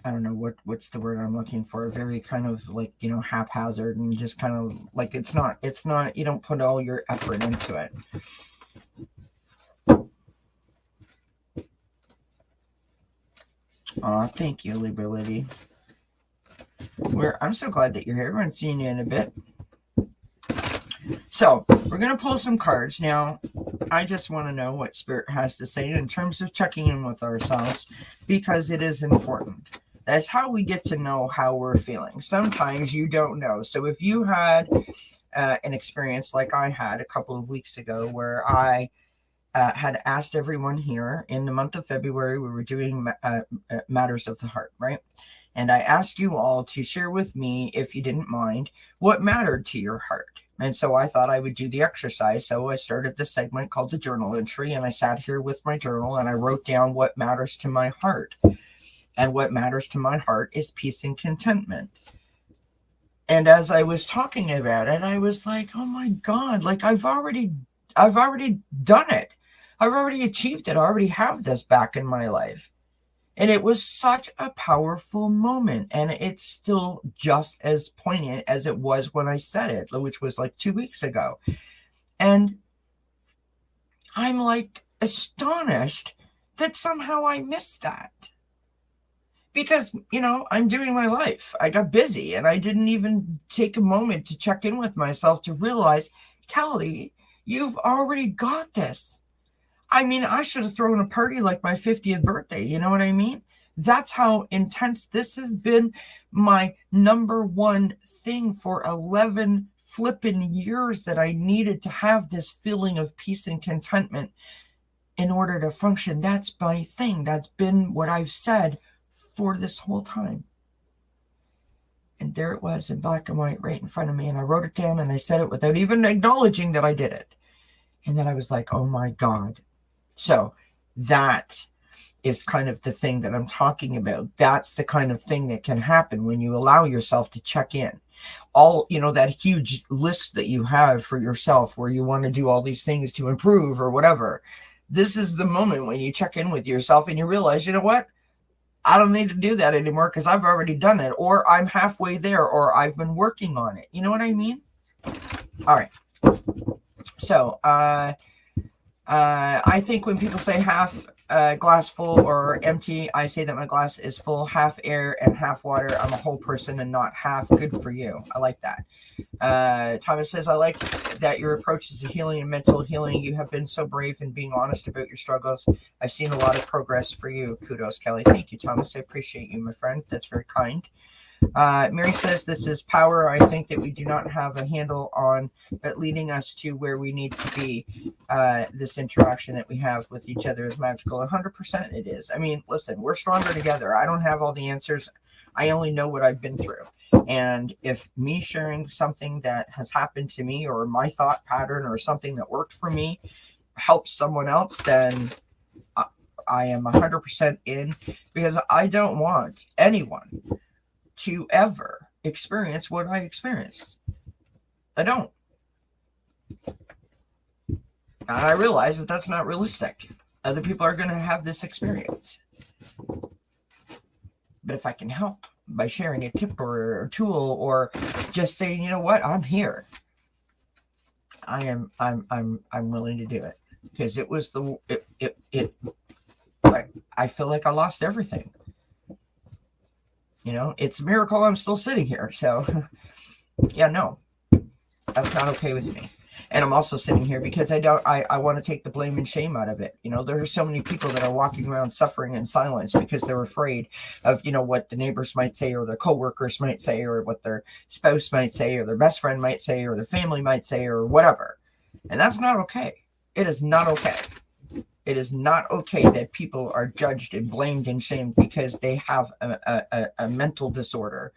I don't know what's the word I'm looking for. Very kind of like, you know, haphazard, and just kind of like, it's not, you don't put all your effort into it. Thank you, Libra Lady. I'm so glad that you're here. I'm seeing you in a bit. So we're going to pull some cards. Now, I just want to know what Spirit has to say in terms of checking in with ourselves, because it is important. That's how we get to know how we're feeling. Sometimes you don't know. So if you had an experience like I had a couple of weeks ago, where I had asked everyone here in the month of February, we were doing Matters of the Heart, right? And I asked you all to share with me, if you didn't mind, what mattered to your heart. And so I thought I would do the exercise. So I started this segment called the journal entry, and I sat here with my journal and I wrote down what matters to my heart. And what matters to my heart is peace and contentment. And as I was talking about it, I was like, oh my God, like I've already done it. I've already achieved it. I already have this back in my life. And it was such a powerful moment. And it's still just as poignant as it was when I said it, which was like 2 weeks ago. And I'm like astonished that somehow I missed that. Because, you know, I'm doing my life. I got busy and I didn't even take a moment to check in with myself to realize, Kelly, you've already got this. I mean, I should have thrown a party like my 50th birthday. You know what I mean? That's how intense this has been. My number one thing for 11 flipping years, that I needed to have this feeling of peace and contentment in order to function. That's my thing. That's been what I've said for this whole time. And there it was in black and white right in front of me. And I wrote it down and I said it without even acknowledging that I did it. And then I was like, oh my God. So that is kind of the thing that I'm talking about. That's the kind of thing that can happen when you allow yourself to check in. All, you know, that huge list that you have for yourself where you want to do all these things to improve or whatever. This is the moment when you check in with yourself and you realize, you know what? I don't need to do that anymore because I've already done it, or I'm halfway there, or I've been working on it. You know what I mean? All right. So, I think when people say half glass full or empty, I say that my glass is full, half air and half water. I'm a whole person and not half. Good for you. I like that. Thomas says, I like that your approach is to healing and mental healing. You have been so brave in being honest about your struggles. I've seen a lot of progress for you. Kudos, Kelly. Thank you, Thomas. I appreciate you, my friend. That's very kind. Mary says, this is power. I think that we do not have a handle on, but leading us to where we need to be. This interaction that we have with each other is magical. 100% it is. I mean, listen, we're stronger together. I don't have all the answers. I only know what I've been through. And if me sharing something that has happened to me, or my thought pattern, or something that worked for me helps someone else, then I am 100% in, because I don't want anyone to ever experience what I experienced. I don't. And I realize that that's not realistic. Other people are going to have this experience. But if I can help by sharing a tip or a tool, or just saying, you know what, I'm here, I'm willing to do it, because it was I feel like I lost everything. It's a miracle I'm still sitting here. So yeah, no, that's not okay with me. And I'm also sitting here because I want to take the blame and shame out of it. There are so many people that are walking around suffering in silence because they're afraid of, what the neighbors might say, or their coworkers might say, or what their spouse might say, or their best friend might say, or their family might say, or whatever. And that's not okay. It is not okay. It is not okay that people are judged and blamed and shamed because they have a mental disorder,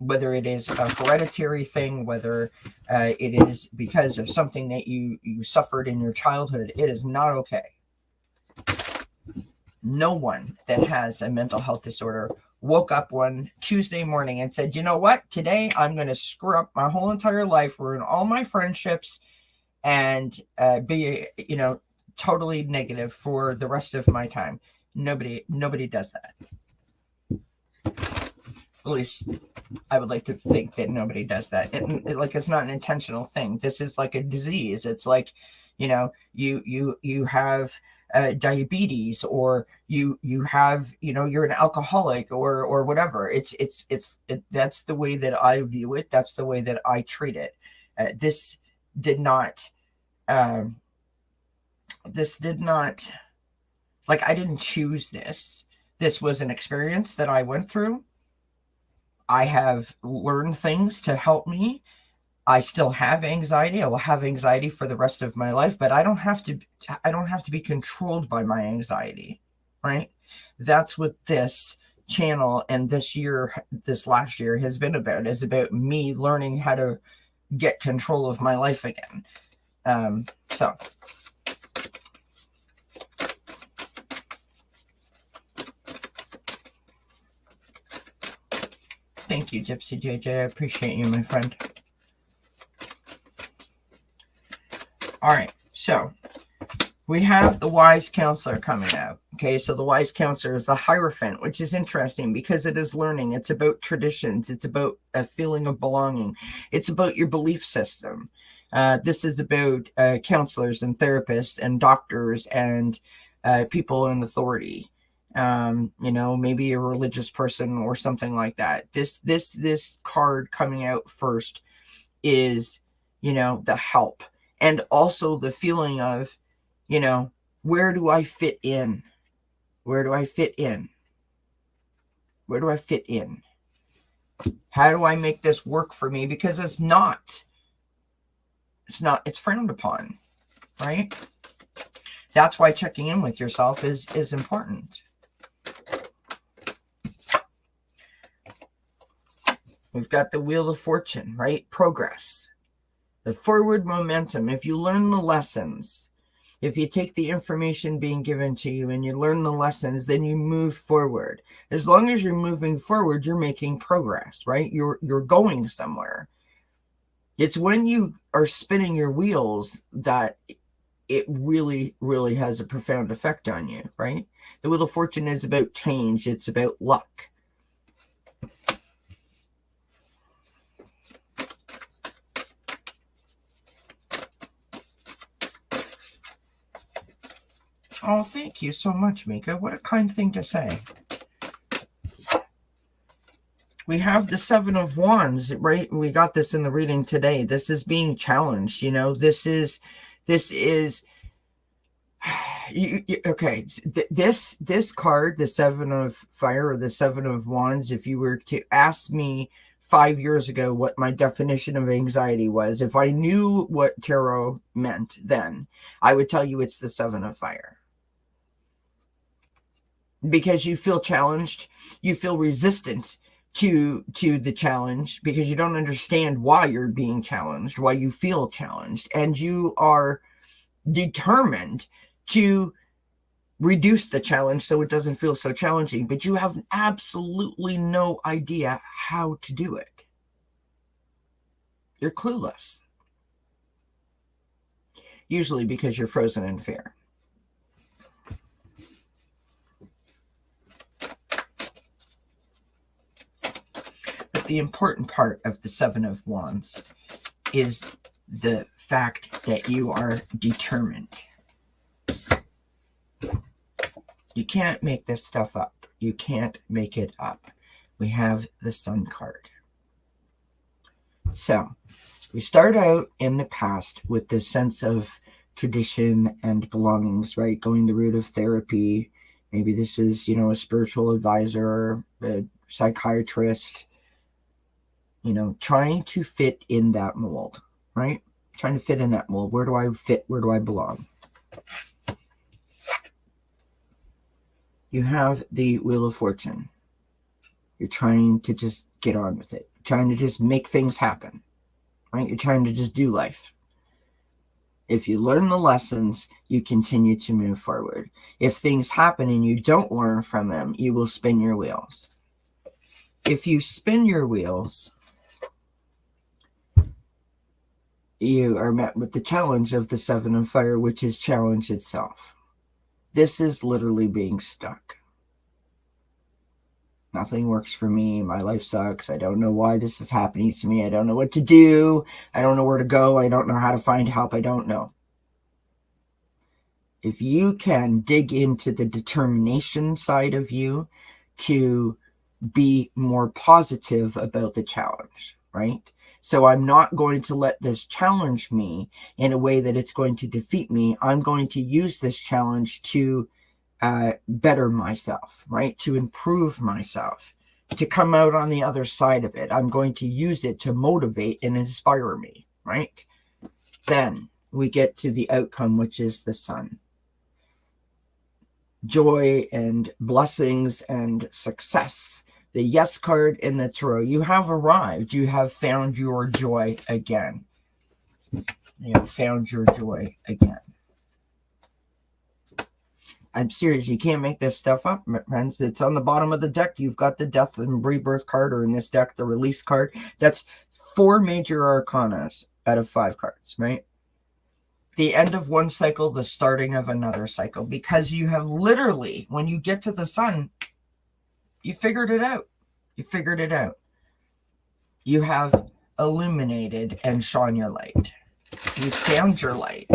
whether it is a hereditary thing, whether it is because of something that you suffered in your childhood. It is not okay. No one that has a mental health disorder woke up one Tuesday morning and said, you know what, today I'm going to screw up my whole entire life, ruin all my friendships, and be, totally negative for the rest of my time. Nobody does that. At least I would like to think that nobody does that. It's not an intentional thing. This is like a disease. It's like, you have diabetes, or you have, you're an alcoholic, or whatever. That's the way that I view it. That's the way that I treat it. This did not, I didn't choose this. This was an experience that I went through. I have learned things to help me. I still have anxiety. I will have anxiety for the rest of my life, but I don't have to be controlled by my anxiety, right? That's what this channel and this last year has been about, is about me learning how to get control of my life again. So thank you, Gypsy JJ. I appreciate you, my friend. All right, so we have the wise counselor coming out. Okay, so the wise counselor is the Hierophant, which is interesting because it is learning. It's about traditions. It's about a feeling of belonging. It's about your belief system. This is about counselors and therapists and doctors and people in authority. Maybe a religious person or something like that. This card coming out first is, the help, and also the feeling of, where do I fit in? Where do I fit in? Where do I fit in? How do I make this work for me? Because it's frowned upon, right? That's why checking in with yourself is important. We've got the Wheel of Fortune, right? Progress. The forward momentum. If you learn the lessons, if you take the information being given to you and you learn the lessons, then you move forward. As long as you're moving forward, you're making progress, right? You're going somewhere. It's when you are spinning your wheels that it really, really has a profound effect on you, right? The Wheel of Fortune is about change. It's about luck. Oh, thank you so much, Mika. What a kind thing to say. We have the Seven of Wands, right? We got this in the reading today. This is being challenged. This is okay. This card, the Seven of Fire or the Seven of Wands, if you were to ask me 5 years ago what my definition of anxiety was, if I knew what tarot meant then, I would tell you it's the Seven of Fire. Because you feel challenged, you feel resistant to the challenge, because you don't understand why you're being challenged, why you feel challenged, and you are determined to reduce the challenge so it doesn't feel so challenging, but you have absolutely no idea how to do it. You're clueless. Usually because you're frozen in fear. But the important part of the Seven of Wands is the fact that you are determined. You can't make this stuff up. You can't make it up. We have the Sun card. So we start out in the past with this sense of tradition and belongings, right? Going the route of therapy. Maybe this is, a spiritual advisor, a psychiatrist, trying to fit in that mold, right? Trying to fit in that mold. Where do I fit? Where do I belong? You have the Wheel of Fortune. You're trying to just get on with it. Trying to just make things happen, right? You're trying to just do life. If you learn the lessons, you continue to move forward. If things happen and you don't learn from them, you will spin your wheels. If you spin your wheels, you are met with the challenge of the Seven of Fire, which is challenge itself. This is literally being stuck. Nothing works for me. My life sucks. I don't know why this is happening to me. I don't know what to do. I don't know where to go. I don't know how to find help. I don't know. If you can dig into the determination side of you to be more positive about the challenge, right? So I'm not going to let this challenge me in a way that it's going to defeat me. I'm going to use this challenge to better myself, right? To improve myself, to come out on the other side of it. I'm going to use it to motivate and inspire me, right? Then we get to the outcome, which is the Sun. Joy and blessings and success. The Yes card in the Tarot. You have arrived. You have found your joy again. You have found your joy again. I'm serious. You can't make this stuff up, my friends. It's on the bottom of the deck. You've got the Death and Rebirth card, or in this deck, the Release card. That's 4 major arcanas out of 5 cards, right? The end of one cycle, the starting of another cycle. Because you have literally, when you get to the Sun, you figured it out. You figured it out. You have illuminated and shone your light. You found your light.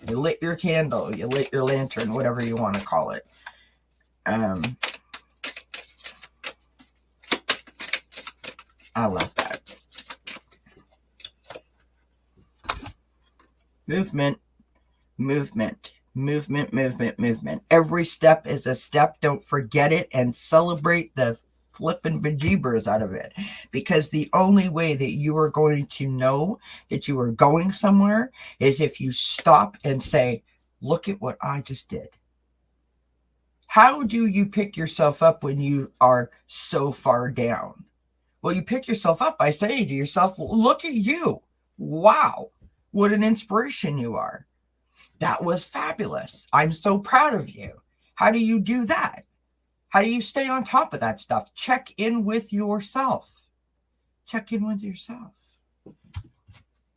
You lit your candle. You lit your lantern, whatever you want to call it. I love that. Movement, movement, movement, movement, movement. Every step is a step. Don't forget it and celebrate the flipping bejeebers out of it, because the only way that you are going to know that you are going somewhere is if you stop and say, look at what I just did. How do you pick yourself up when you are so far down? Well, you pick yourself up by saying to yourself, look at you. Wow, what an inspiration you are. That was fabulous. I'm so proud of you. How do you do that? How do you stay on top of that stuff? Check in with yourself. Check in with yourself.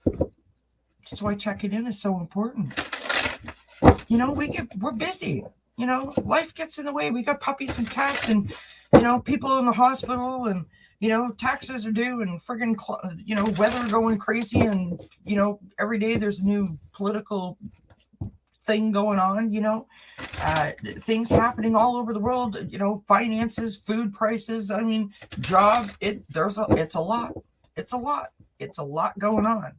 That's why checking in is so important. We're busy. Life gets in the way. We got puppies and cats and, people in the hospital and, taxes are due and friggin', weather going crazy. And, every day there's a new political thing going on, things happening all over the world, finances, food prices, jobs, it's a lot. It's a lot going on.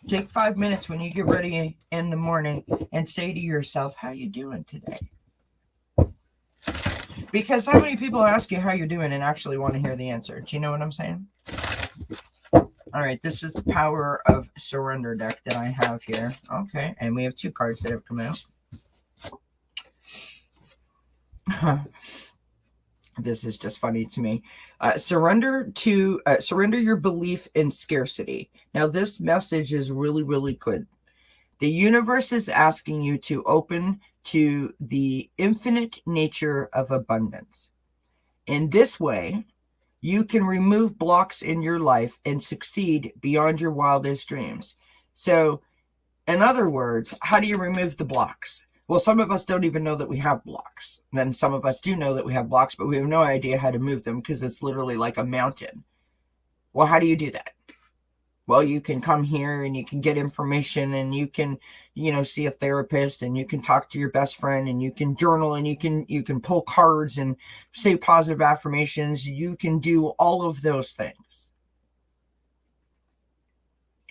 Take 5 minutes when you get ready in the morning and say to yourself, how you doing today? Because how many people ask you how you're doing and actually want to hear the answer? Do you know what I'm saying? All right, this is the Power of Surrender deck that I have here. Okay, and we have 2 cards that have come out. This is just funny to me. Surrender your belief in scarcity. Now, this message is really, really good. The universe is asking you to open to the infinite nature of abundance. In this way, you can remove blocks in your life and succeed beyond your wildest dreams. So, in other words, how do you remove the blocks? Well, some of us don't even know that we have blocks. Then some of us do know that we have blocks, but we have no idea how to move them because it's literally like a mountain. Well, how do you do that? Well, you can come here and you can get information and you can, see a therapist and you can talk to your best friend and you can journal and you can pull cards and say positive affirmations. You can do all of those things.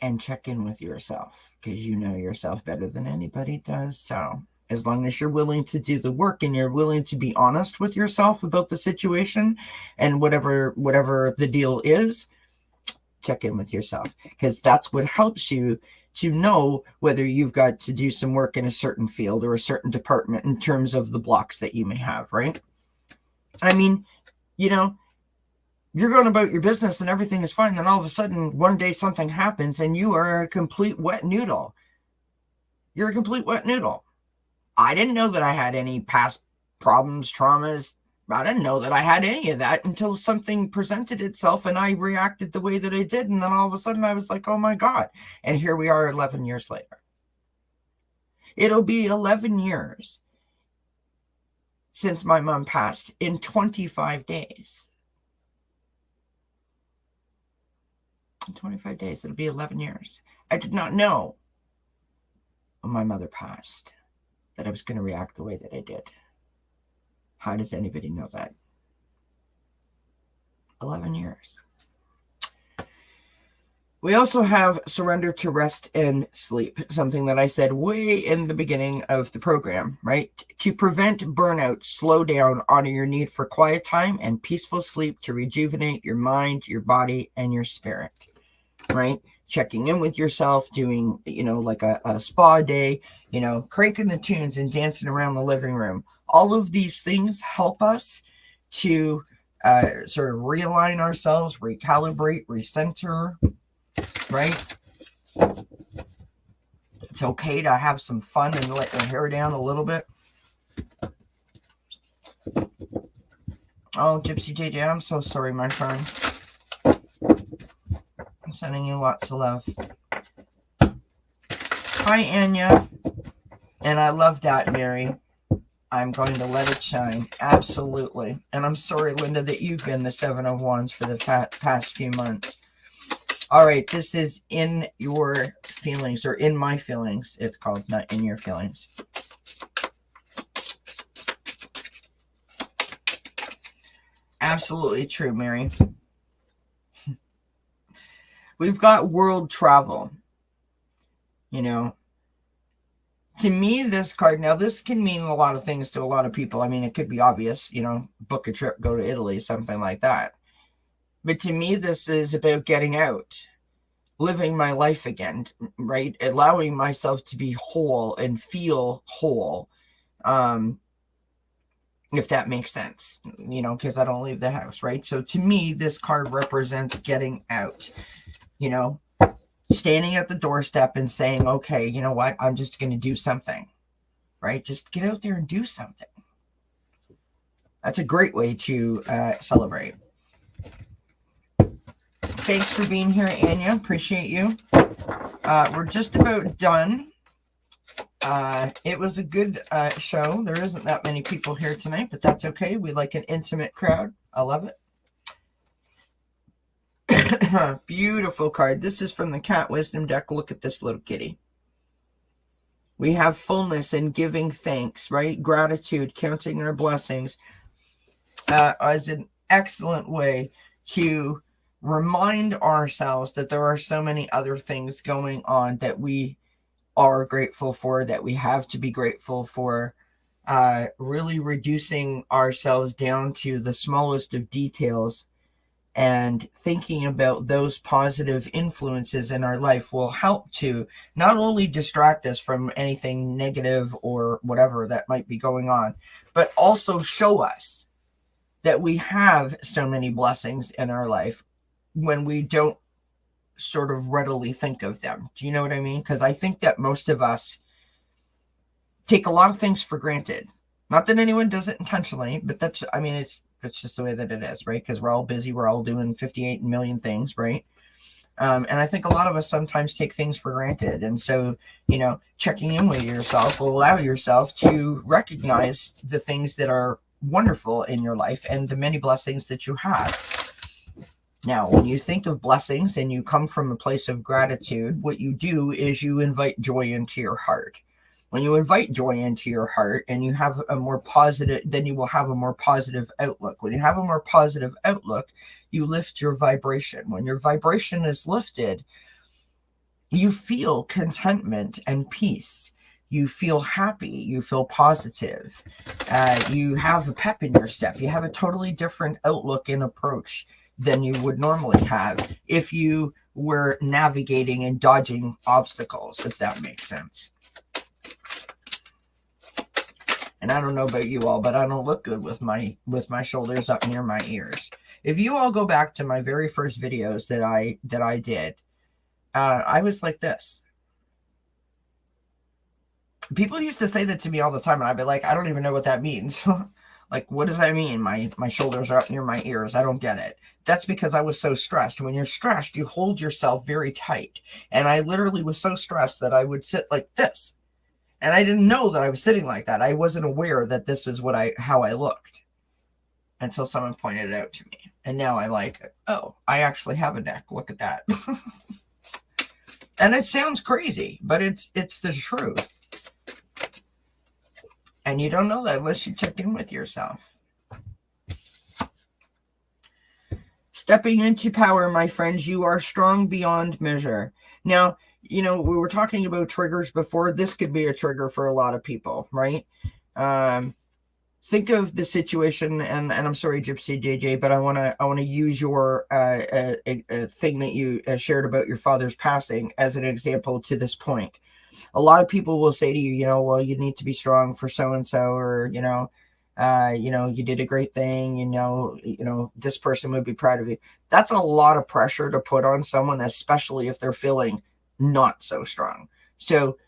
And check in with yourself because you know yourself better than anybody does. So as long as you're willing to do the work and you're willing to be honest with yourself about the situation and whatever the deal is, check in with yourself because that's what helps you to know whether you've got to do some work in a certain field or a certain department in terms of the blocks that you may have, right? I mean, you're going about your business and everything is fine. Then all of a sudden, one day something happens and you are a complete wet noodle. You're a complete wet noodle. I didn't know that I had any past problems, traumas. I didn't know that I had any of that until something presented itself and I reacted the way that I did. And then all of a sudden I was like, oh my God. And here we are 11 years later. It'll be 11 years since my mom passed in 25 days. In 25 days, it'll be 11 years. I did not know when my mother passed that I was going to react the way that I did. How does anybody know that? 11 years. We also have surrender to rest and sleep, something that I said way in the beginning of the program, right? To prevent burnout, slow down, honor your need for quiet time and peaceful sleep to rejuvenate your mind, your body, and your spirit, right? Checking in with yourself, doing, like a spa day, cranking the tunes and dancing around the living room. All of these things help us to sort of realign ourselves, recalibrate, recenter, right? It's okay to have some fun and let your hair down a little bit. Oh, Gypsy JJ, I'm so sorry, my friend. I'm sending you lots of love. Hi, Anya. And I love that, Mary. I'm going to let it shine. Absolutely. And I'm sorry, Linda, that you've been the 7 of Wands for the past few months. All right. This is In Your Feelings, or In My Feelings. It's called, not In Your Feelings. Absolutely true, Mary. We've got world travel. To me, this card, now this can mean a lot of things to a lot of people. I mean, it could be obvious, book a trip, go to Italy, something like that. But to me, this is about getting out, living my life again, right? Allowing myself to be whole and feel whole. If that makes sense, because I don't leave the house, right? So to me, this card represents getting out, standing at the doorstep and saying, okay, you know what? I'm just going to do something, right? Just get out there and do something. That's a great way to celebrate. Thanks for being here, Anya. Appreciate you. We're just about done. It was a good show. There isn't that many people here tonight, but that's okay. We like an intimate crowd. I love it. Beautiful card. This is from the Cat Wisdom deck. Look at this little kitty. We have fullness and giving thanks, right? Gratitude, counting our blessings as an excellent way to remind ourselves that there are so many other things going on that we are grateful for, that we have to be grateful for. Really reducing ourselves down to the smallest of details and thinking about those positive influences in our life will help to not only distract us from anything negative or whatever that might be going on, but also show us that we have so many blessings in our life when we don't sort of readily think of them. Do you know what I mean? Because I think that most of us take a lot of things for granted. Not that anyone does it intentionally, but that's, I mean, it's just the way that it is, right? Because we're all busy, we're all doing 58 million things, right? And I think a lot of us sometimes take things for granted. And so, checking in with yourself will allow yourself to recognize the things that are wonderful in your life and the many blessings that you have. Now, when you think of blessings and you come from a place of gratitude, what you do is you invite joy into your heart. When you invite joy into your heart and you have a more positive, then you will have a more positive outlook. When you have a more positive outlook, you lift your vibration. When your vibration is lifted, you feel contentment and peace. You feel happy. You feel positive. You have a pep in your step. You have a totally different outlook and approach than you would normally have if you were navigating and dodging obstacles, if that makes sense. And I don't know about you all, but I don't look good with my shoulders up near my ears. If you all go back to my very first videos that I did, I was like this. People used to say that to me all the time, and I'd be like, I don't even know what that means. Like, what does that mean? My shoulders are up near my ears. I don't get it. That's because I was so stressed. When you're stressed, you hold yourself very tight. And I literally was so stressed that I would sit like this. And I didn't know that I was sitting like that. I wasn't aware that this is how I looked until someone pointed it out to me. And now I'm like, oh, I actually have a neck. Look at that. And it sounds crazy, but it's the truth. And you don't know that unless you check in with yourself. Stepping into power, my friends, you are strong beyond measure. Now, we were talking about triggers before. This could be a trigger for a lot of people, right? Think of the situation, and I'm sorry, Gypsy JJ, but I want to use your thing that you shared about your father's passing as an example to this point. A lot of people will say to you, well, you need to be strong for so and so, or you did a great thing. This person would be proud of you. That's a lot of pressure to put on someone, especially if they're feeling not so strong. So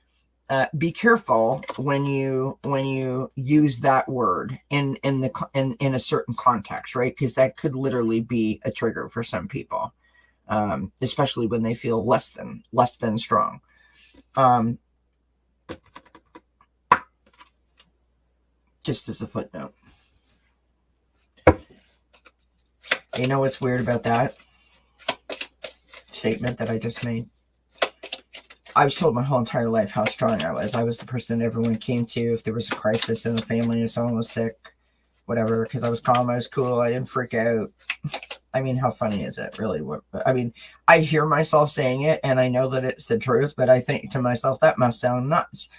be careful when you use that word in a certain context, right? Because that could literally be a trigger for some people, especially when they feel less than strong. Just as a footnote. You know what's weird about that statement that I just made? I was told my whole entire life how strong I was. I was the person that everyone came to if there was a crisis in the family, if someone was sick, whatever, because I was calm, I was cool, I didn't freak out. I mean, how funny is it, really? I hear myself saying it, and I know that it's the truth, but I think to myself, that must sound nuts.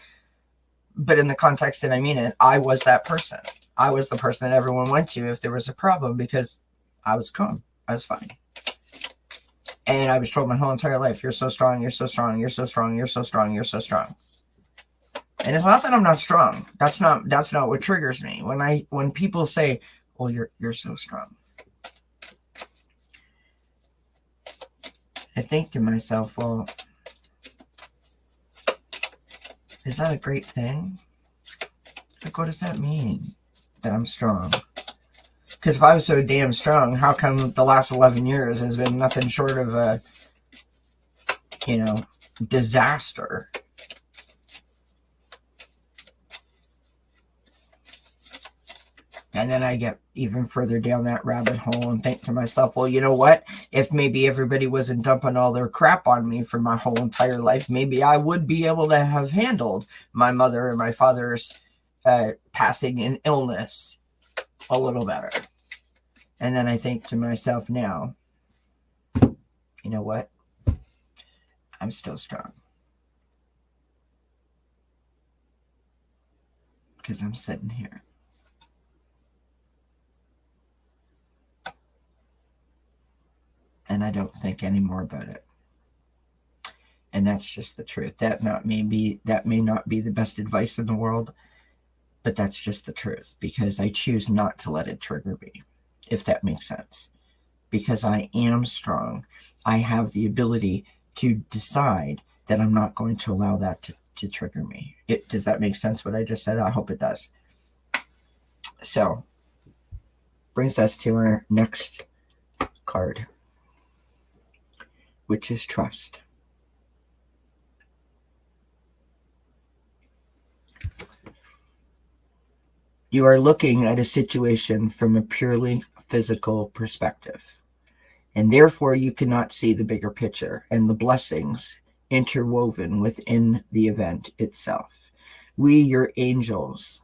But in the context that I mean it, I was that person. I was the person that everyone went to if there was a problem because I was calm. I was fine. And I was told my whole entire life, you're so strong, you're so strong, you're so strong, you're so strong, you're so strong. And it's not that I'm not strong. That's not what triggers me. When people say, well, you're so strong, I think to myself, well, is that a great thing? Like, what does that mean, that I'm strong? Because if I was so damn strong, how come the last 11 years has been nothing short of a, disaster? And then I get even further down that rabbit hole and think to myself, well, you know what? If maybe everybody wasn't dumping all their crap on me for my whole entire life, maybe I would be able to have handled my mother and my father's passing and illness a little better. And then I think to myself now, you know what? I'm still strong. Because I'm sitting here. And I don't think any more about it. And that's just the truth. That may not be the best advice in the world, but that's just the truth, because I choose not to let it trigger me. if that makes sense. Because I am strong, I have the ability to decide that I'm not going to allow that to trigger me. Does that make sense what I just said? I hope it does. So, brings us to our next card, which is trust. You are looking at a situation from a purely physical perspective, and therefore you cannot see the bigger picture and the blessings interwoven within the event itself. We, your angels,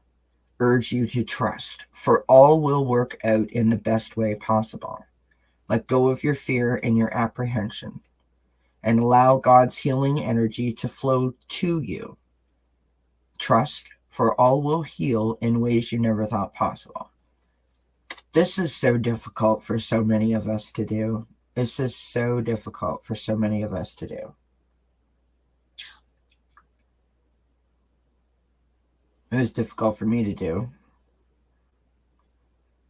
urge you to trust, for all will work out in the best way possible. Let go of your fear and your apprehension, and allow God's healing energy to flow to you. Trust, for all will heal in ways you never thought possible. This is so difficult for so many of us to do. This is so difficult for so many of us to do. It was difficult for me to do.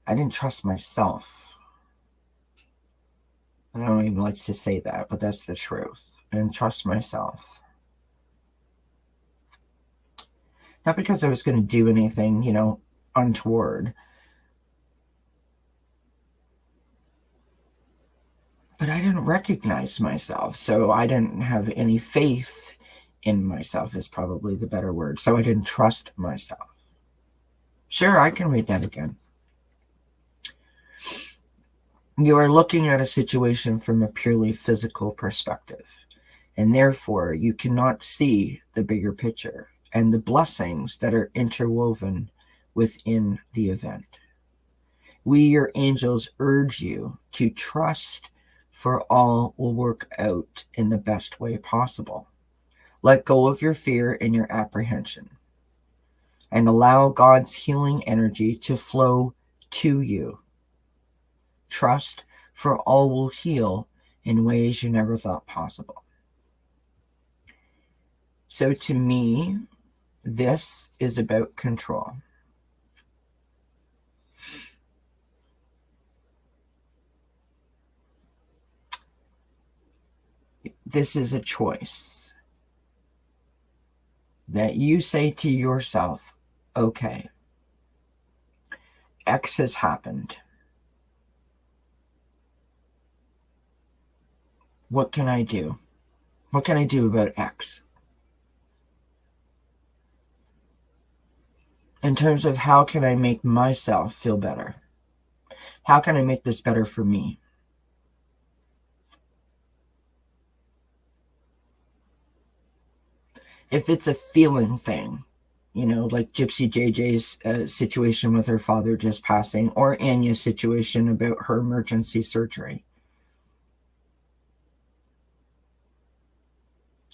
I didn't trust myself. I don't even like to say that, but that's the truth. I didn't trust myself. Not because I was going to do anything, untoward. But I didn't recognize myself, so I didn't have any faith in myself is probably the better word. So I didn't trust myself. Sure, I can read that again. You are looking at a situation from a purely physical perspective, and therefore you cannot see the bigger picture and the blessings that are interwoven within the event. We, your angels, urge you to trust, for all will work out in the best way possible. Let go of your fear and your apprehension, and allow God's healing energy to flow to you. Trust, for all will heal in ways you never thought possible. So to me, this is about control. This is a choice that you say to yourself, okay, X has happened. What can I do? What can I do about X? In terms of how can I make myself feel better? How can I make this better for me? If it's a feeling thing, like Gypsy JJ's situation with her father just passing, or Anya's situation about her emergency surgery,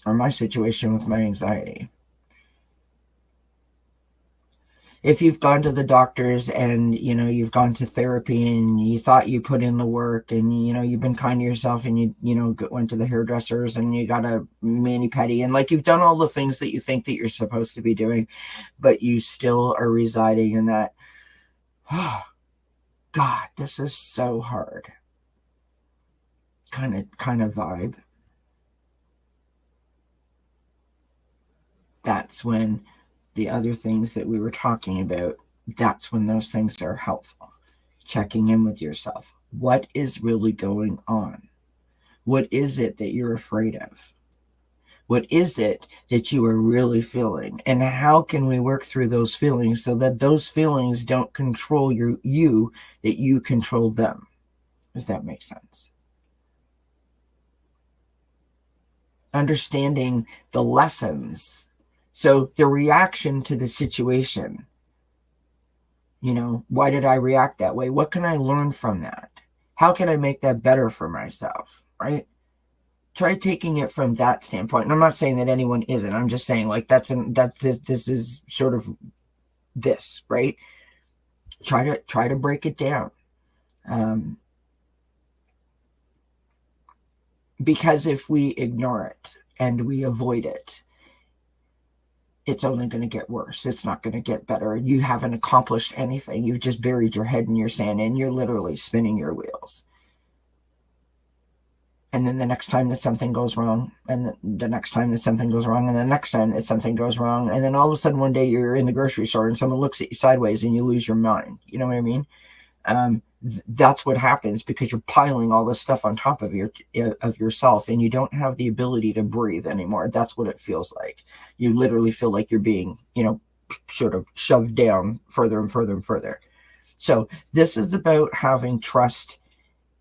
or my situation with my anxiety. If you've gone to the doctors and, you've gone to therapy and you thought you put in the work and, you've been kind to yourself and you went to the hairdressers and you got a mani-pedi and you've done all the things that you think that you're supposed to be doing, but you still are residing in that, oh, God, this is so hard kind of vibe. That's when the other things that we were talking about, that's when those things are helpful. Checking in with yourself. What is really going on? What is it that you're afraid of? What is it that you are really feeling? And how can we work through those feelings so that those feelings don't control you, that you control them? If that makes sense. Understanding the lessons. So the reaction to the situation, why did I react that way? What can I learn from that? How can I make that better for myself, right? Try taking it from that standpoint. And I'm not saying that anyone isn't. I'm just saying this is sort of this, right? Try to break it down. Because if we ignore it and we avoid it, it's only going to get worse. It's not going to get better. You haven't accomplished anything. You've just buried your head in your sand and you're literally spinning your wheels. And then the next time that something goes wrong, and the next time that something goes wrong, and the next time that something goes wrong, and then all of a sudden one day you're in the grocery store and someone looks at you sideways and you lose your mind. You know what I mean? That's what happens because you're piling all this stuff on top of yourself, and you don't have the ability to breathe anymore. That's what it feels like. You literally feel like you're being, sort of shoved down further and further and further. So this is about having trust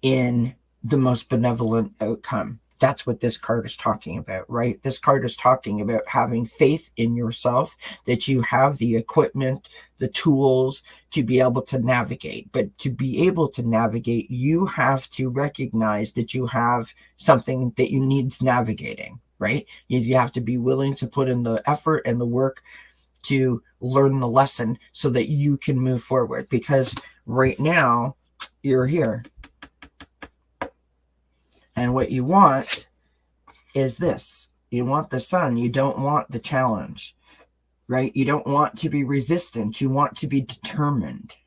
in the most benevolent outcome. That's what this card is talking about, right? This card is talking about having faith in yourself, that you have the equipment, the tools to be able to navigate. But to be able to navigate, you have to recognize that you have something that you need navigating, right? You have to be willing to put in the effort and the work to learn the lesson so that you can move forward. Because right now, you're here. And what you want is this. You want the sun. You don't want the challenge, right? You don't want to be resistant. You want to be determined.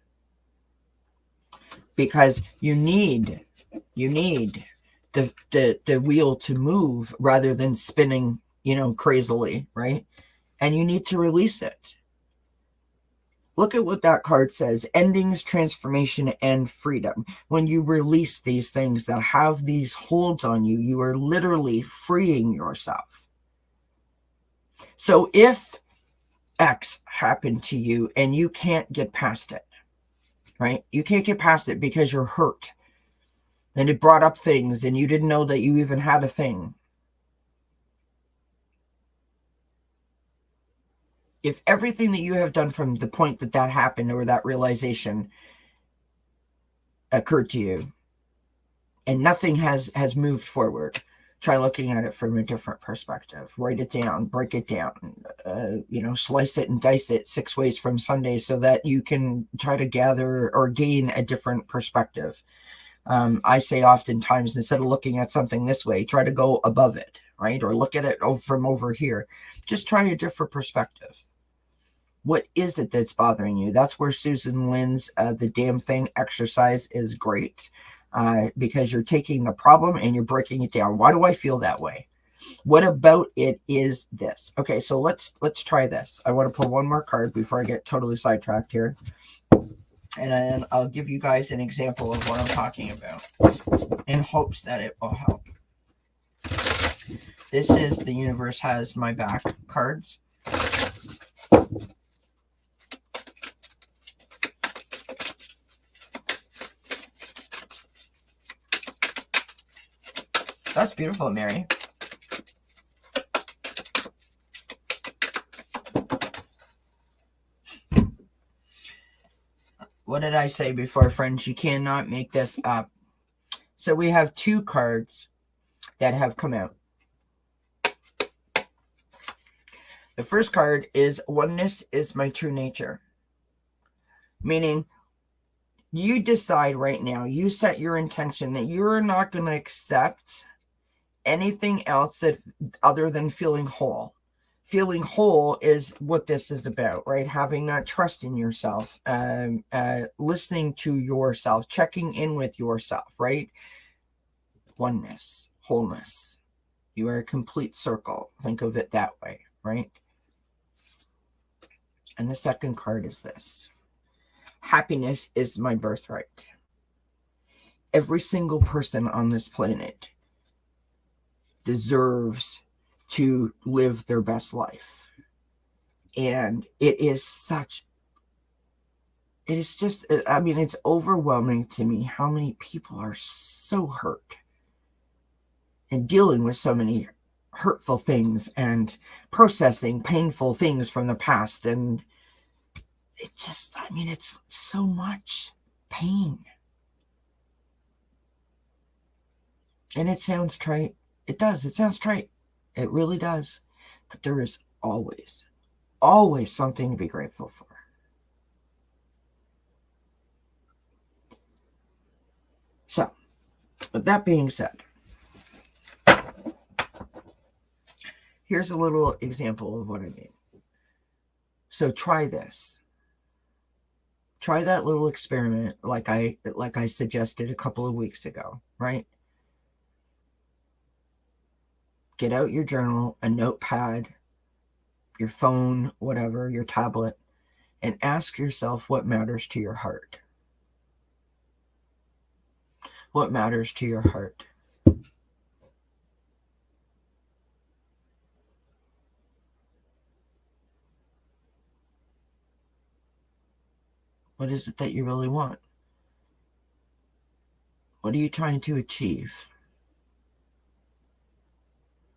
Because you need the wheel to move rather than spinning, crazily, right? And you need to release it. Look at what that card says: endings, transformation, and freedom. When you release these things that have these holds on you, you are literally freeing yourself. So if X happened to you and you can't get past it, right? You can't get past it because you're hurt. And it brought up things and you didn't know that you even had a thing. If everything that you have done from the point that that happened or that realization occurred to you and nothing has moved forward, try looking at it from a different perspective. Write it down, break it down, slice it and dice it 6 ways from Sunday so that you can try to gather or gain a different perspective. I say oftentimes, instead of looking at something this way, try to go above it, right? Or look at it from over here. Just try a different perspective. What is it that's bothering you? That's where Susan Lynn's The Damn Thing exercise is great, because you're taking the problem and you're breaking it down. Why do I feel that way? What about it is this? Okay, so let's try this. I want to pull one more card before I get totally sidetracked here. And then I'll give you guys an example of what I'm talking about in hopes that it will help. This is The Universe Has My Back cards. That's beautiful, Mary. What did I say before, friends? You cannot make this up. So we have 2 cards that have come out. The first card is Oneness is My True Nature. Meaning, you decide right now, you set your intention that you're not going to accept anything else that other than feeling whole. Feeling whole is what this is about, right? Having that trust in yourself, listening to yourself, checking in with yourself, right? Oneness, wholeness. You are a complete circle. Think of it that way, right? And the second card is this. Happiness is my birthright. Every single person on this planet deserves to live their best life. And it is just, it's overwhelming to me how many people are so hurt and dealing with so many hurtful things and processing painful things from the past. And it's so much pain. And it sounds trite. It does. It sounds trite. It really does. But there is always something to be grateful for. So, with that being said, here's a little example of what I mean. So try this. Try that little experiment like I suggested a couple of weeks ago, right? Get out your journal, a notepad, your phone, whatever, your tablet, and ask yourself what matters to your heart. What matters to your heart? What is it that you really want? What are you trying to achieve?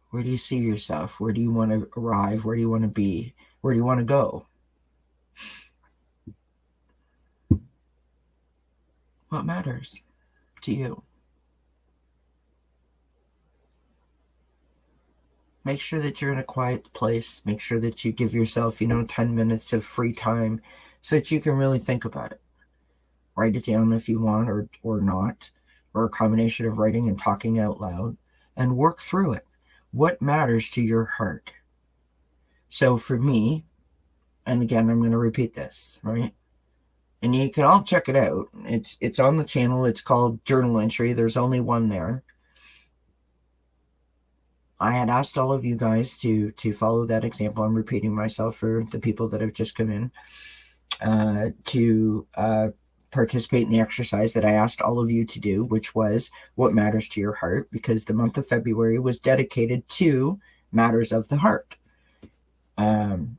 Where do you see yourself? Where do you want to arrive? Where do you want to be? Where do you want to go? What matters to you? Make sure that you're in a quiet place. Make sure that you give yourself, 10 minutes of free time so that you can really think about it. Write it down if you want or not, or a combination of writing and talking out loud, and work through it. What matters to your heart? So for me, and again, I'm going to repeat this, right? And you can all check it out. It's on the channel. It's called Journal Entry. There's only one there. I had asked all of you guys to follow that example. I'm repeating myself for the people that have just come in, to participate in the exercise that I asked all of you to do, which was what matters to your heart, because the month of February was dedicated to matters of the heart. And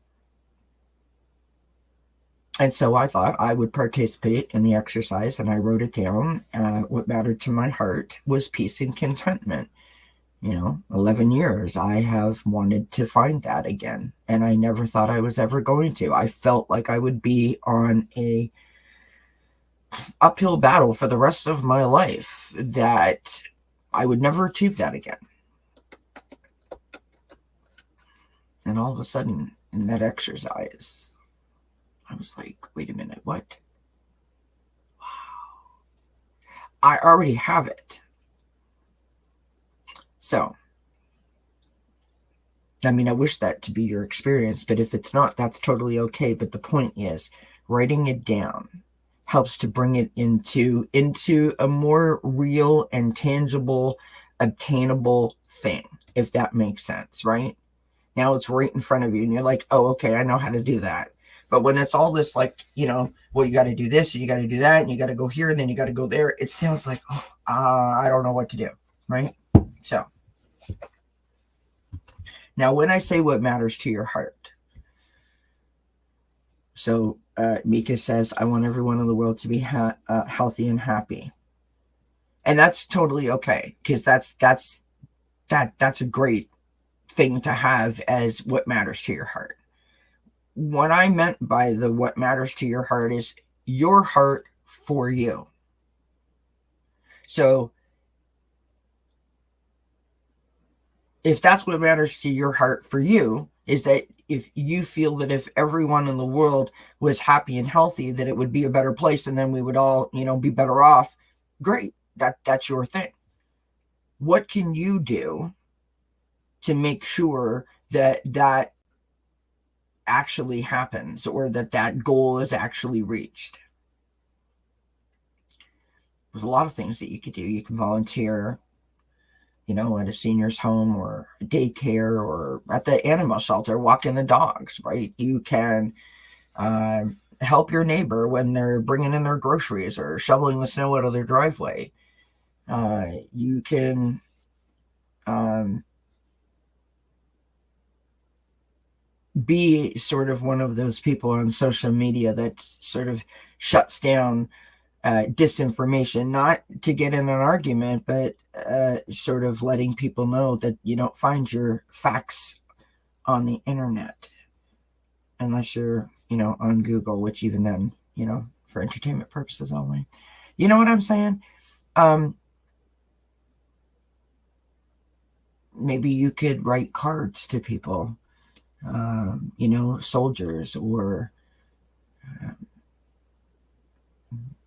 so I thought I would participate in the exercise, and I wrote it down. What mattered to my heart was peace and contentment. 11 years, I have wanted to find that again, and I never thought I was ever going to. I felt like I would be on a uphill battle for the rest of my life, that I would never achieve that again. And all of a sudden, in that exercise, I was like, wait a minute, what? Wow. I already have it. So, I wish that to be your experience, but if it's not, that's totally okay. But the point is, writing it down helps to bring it into a more real and tangible, obtainable thing, if that makes sense, right? Now it's right in front of you, and you're like, oh, okay, I know how to do that. But when it's all this, like, well, you got to do this, and you got to do that, and you got to go here, and then you got to go there, it sounds like, I don't know what to do, right? So, now when I say what matters to your heart, so Mika says, I want everyone in the world to be healthy and happy. And that's totally okay, because that's a great thing to have as what matters to your heart. What I meant by the what matters to your heart is your heart for you. So if that's what matters to your heart for you, is that if you feel that if everyone in the world was happy and healthy, that it would be a better place, and then we would all, be better off, great. That's your thing. What can you do to make sure that that actually happens, or that goal is actually reached? There's a lot of things that you could do. You can volunteer, at a senior's home or a daycare, or at the animal shelter, walking the dogs, right? You can help your neighbor when they're bringing in their groceries or shoveling the snow out of their driveway. You can be sort of one of those people on social media that sort of shuts down disinformation, not to get in an argument, but sort of letting people know that you don't find your facts on the internet unless you're, on Google, which even then, for entertainment purposes only. You know what I'm saying? Maybe you could write cards to people, soldiers, or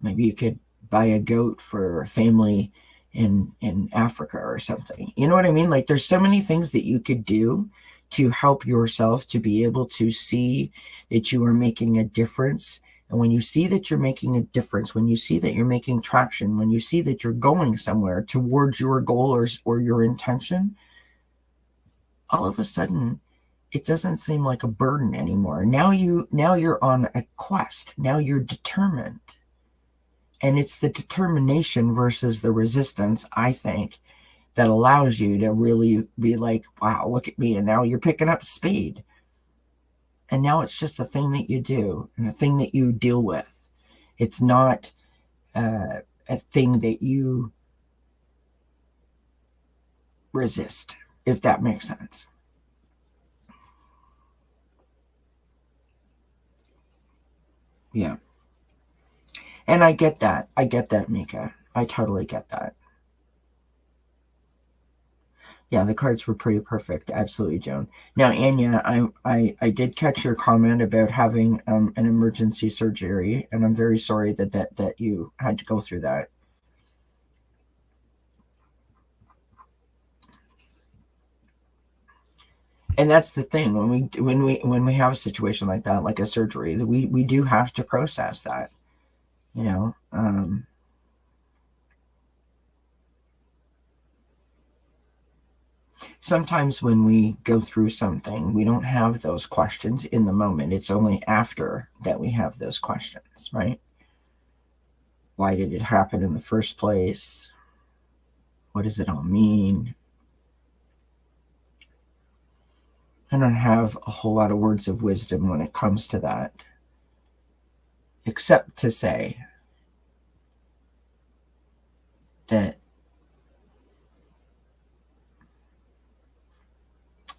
maybe you could buy a goat for a family in Africa or something. You know what I mean? Like, there's so many things that you could do to help yourself to be able to see that you are making a difference. And when you see that you're making a difference, when you see that you're making traction, when you see that you're going somewhere towards your goal or your intention, all of a sudden it doesn't seem like a burden anymore. Now you're on a quest. Now you're determined. And it's the determination versus the resistance, I think, that allows you to really be like, wow, look at me. And now you're picking up speed. And now it's just a thing that you do and a thing that you deal with. It's not a thing that you resist, if that makes sense. Yeah. And I get that. I get that, Mika. I totally get that. Yeah, the cards were pretty perfect. Absolutely, Joan. Now, Anya, I did catch your comment about having an emergency surgery, and I'm very sorry that you had to go through that. And that's the thing, when we have a situation like that, like a surgery, we do have to process that, you know. Sometimes when we go through something, we don't have those questions in the moment. It's only after that we have those questions, right? Why did it happen in the first place? What does it all mean? I don't have a whole lot of words of wisdom when it comes to that, except to say that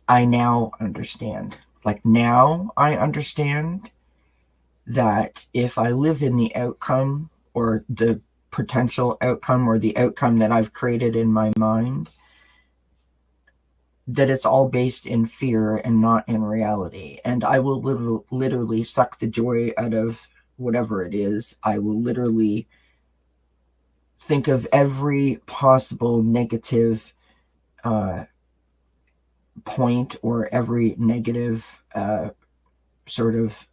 I now understand. Like, now I understand that if I live in the outcome or the potential outcome or the outcome that I've created in my mind, that it's all based in fear and not in reality. And I will literally suck the joy out of whatever it is. I will literally think of every possible negative point or every negative sort of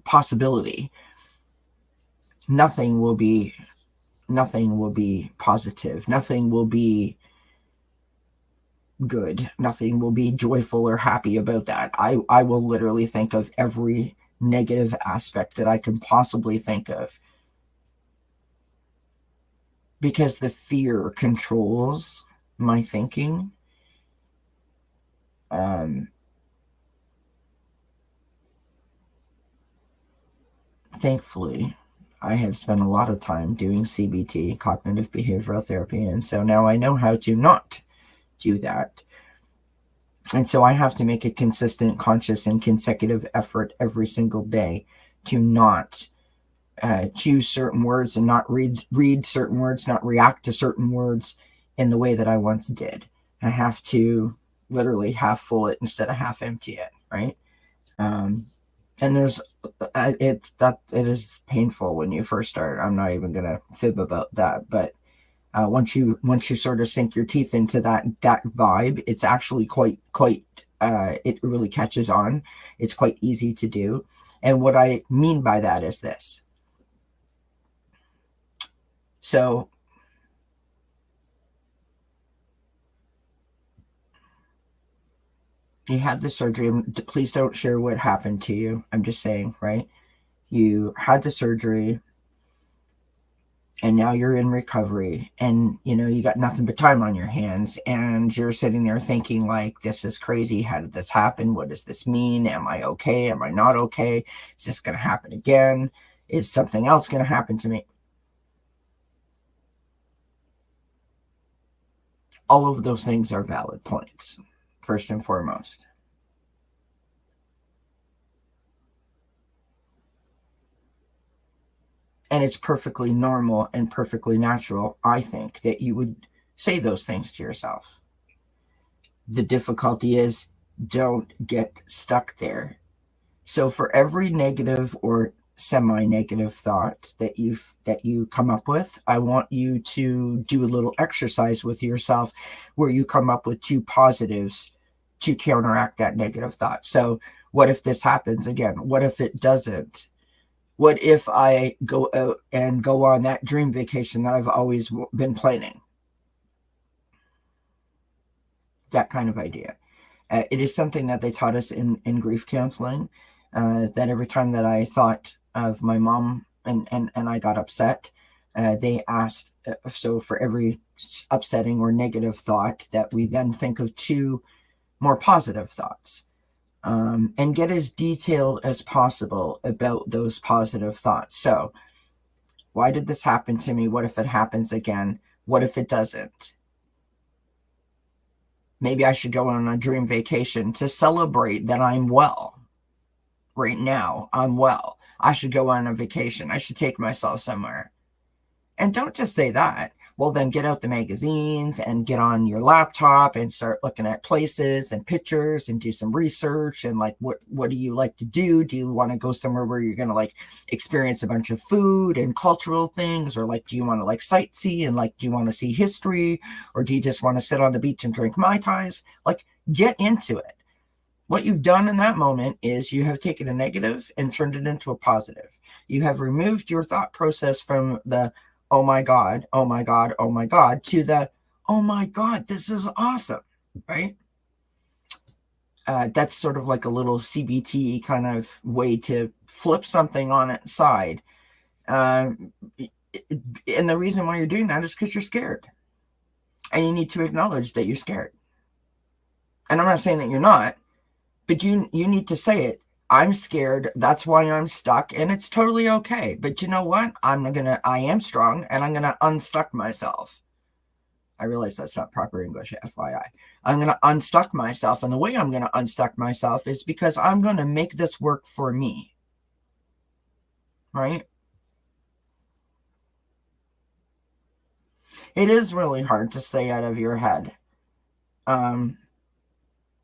possibility. Nothing will be positive. Nothing will be good. Nothing will be joyful or happy about that. I will literally think of every negative aspect that I can possibly think of, because the fear controls my thinking. Thankfully, I have spent a lot of time doing CBT, cognitive behavioral therapy, and so now I know how to not do that. And so I have to make a consistent, conscious, and consecutive effort every single day to not choose certain words and not read certain words, not react to certain words in the way that I once did. I have to literally half full it instead of half empty it, right? And there's it is painful when you first start. I'm not even gonna fib about that, but once you sort of sink your teeth into that vibe, it's actually quite it really catches on. It's quite easy to do. And what I mean by that is this. So you had the surgery. Please don't share what happened to you. I'm just saying, right? You had the surgery and now you're in recovery, and you got nothing but time on your hands, and you're sitting there thinking like, this is crazy. How did this happen? What does this mean? Am I okay? Am I not okay? Is this going to happen again? Is something else going to happen to me? All of those things are valid points, first and foremost. And it's perfectly normal and perfectly natural, I think, that you would say those things to yourself. The difficulty is, don't get stuck there. So for every negative or semi-negative thought that you come up with, I want you to do a little exercise with yourself where you come up with two positives to counteract that negative thought. So what if this happens again? What if it doesn't? What if I go out and go on that dream vacation that I've always been planning? That kind of idea. It is something that they taught us in grief counseling, that every time that I thought of my mom and I got upset, they asked, so for every upsetting or negative thought, that we then think of 2 more positive thoughts, and get as detailed as possible about those positive thoughts. So, why did this happen to me? What if it happens again? What if it doesn't? Maybe I should go on a dream vacation to celebrate that I'm well. Right now, I'm well. I should go on a vacation. I should take myself somewhere. And don't just say that. Well, then get out the magazines and get on your laptop and start looking at places and pictures and do some research. And like, what do you like to do? Do you want to go somewhere where you're going to like experience a bunch of food and cultural things? Or like, do you want to like sightsee and like, do you want to see history? Or do you just want to sit on the beach and drink Mai Tais? Like, get into it. What you've done in that moment is you have taken a negative and turned it into a positive. You have removed your thought process from the, oh my God, oh my God, oh my God, to the, oh my God, this is awesome, right? That's sort of like a little CBT kind of way to flip something on its side. And the reason why you're doing that is because you're scared. And you need to acknowledge that you're scared. And I'm not saying that you're not, but you need to say it. I'm scared. That's why I'm stuck. And it's totally okay. But you know what? I am strong, and I'm going to unstuck myself. I realize that's not proper English, FYI. I'm going to unstuck myself. And the way I'm going to unstuck myself is because I'm going to make this work for me. Right? It is really hard to stay out of your head.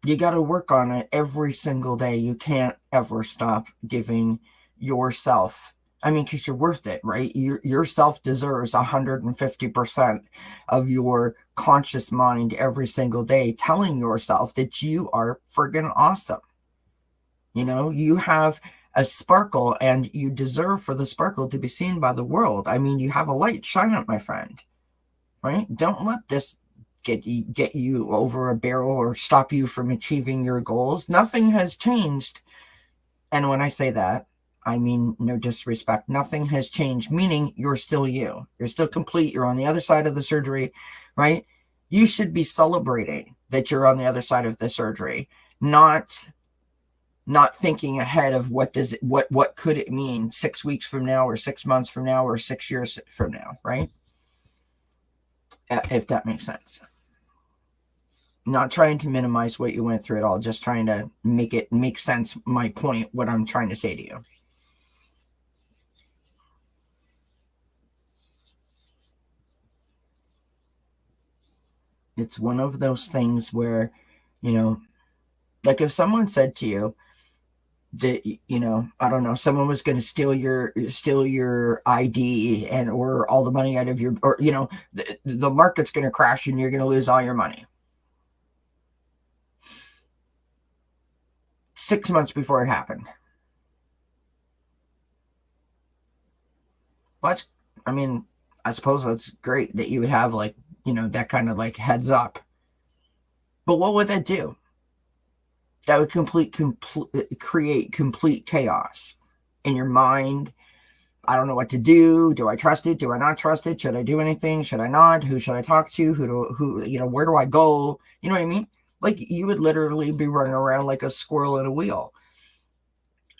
You got to work on it every single day. You can't ever stop giving yourself, because you're worth it, right? Yourself deserves 150% of your conscious mind every single day, telling yourself that you are friggin' awesome. You have a sparkle, and you deserve for the sparkle to be seen by the world. You have a light. Shine it, my friend, right? Don't let this get you over a barrel or stop you from achieving your goals. Nothing has changed. And when I say that, I mean no disrespect. Nothing has changed, meaning you're still you. You're still complete. You're on the other side of the surgery, right? You should be celebrating that you're on the other side of the surgery, not thinking ahead of what could it mean 6 weeks from now, or 6 months from now, or 6 years from now, right? If that makes sense. Not trying to minimize what you went through at all, just trying to make it make sense, my point, what I'm trying to say to you. It's one of those things where, like if someone said to you that, I don't know, someone was going to steal your ID or all the money out of your, or, the market's going to crash and you're going to lose all your money. 6 months before it happened. But, I suppose that's great that you would have that kind of heads up. But what would that do? That would create complete chaos in your mind. I don't know what to do. Do I trust it? Do I not trust it? Should I do anything? Should I not? Who should I talk to? Where do I go? You know what I mean? Like you would literally be running around like a squirrel in a wheel.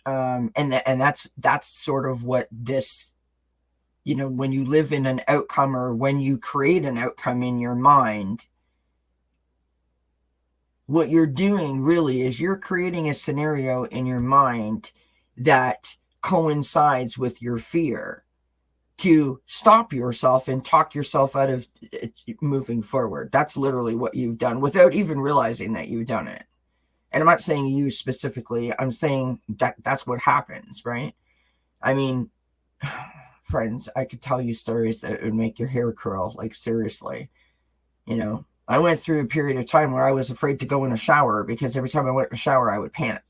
And that's sort of what this, when you live in an outcome, or when you create an outcome in your mind, what you're doing really is you're creating a scenario in your mind that coincides with your fear to stop yourself and talk yourself out of moving forward. That's literally what you've done without even realizing that you've done it. And I'm not saying you specifically, I'm saying that's what happens, right? Friends, I could tell you stories that would make your hair curl, like seriously. I went through a period of time where I was afraid to go in a shower because every time I went in a shower, I would panic.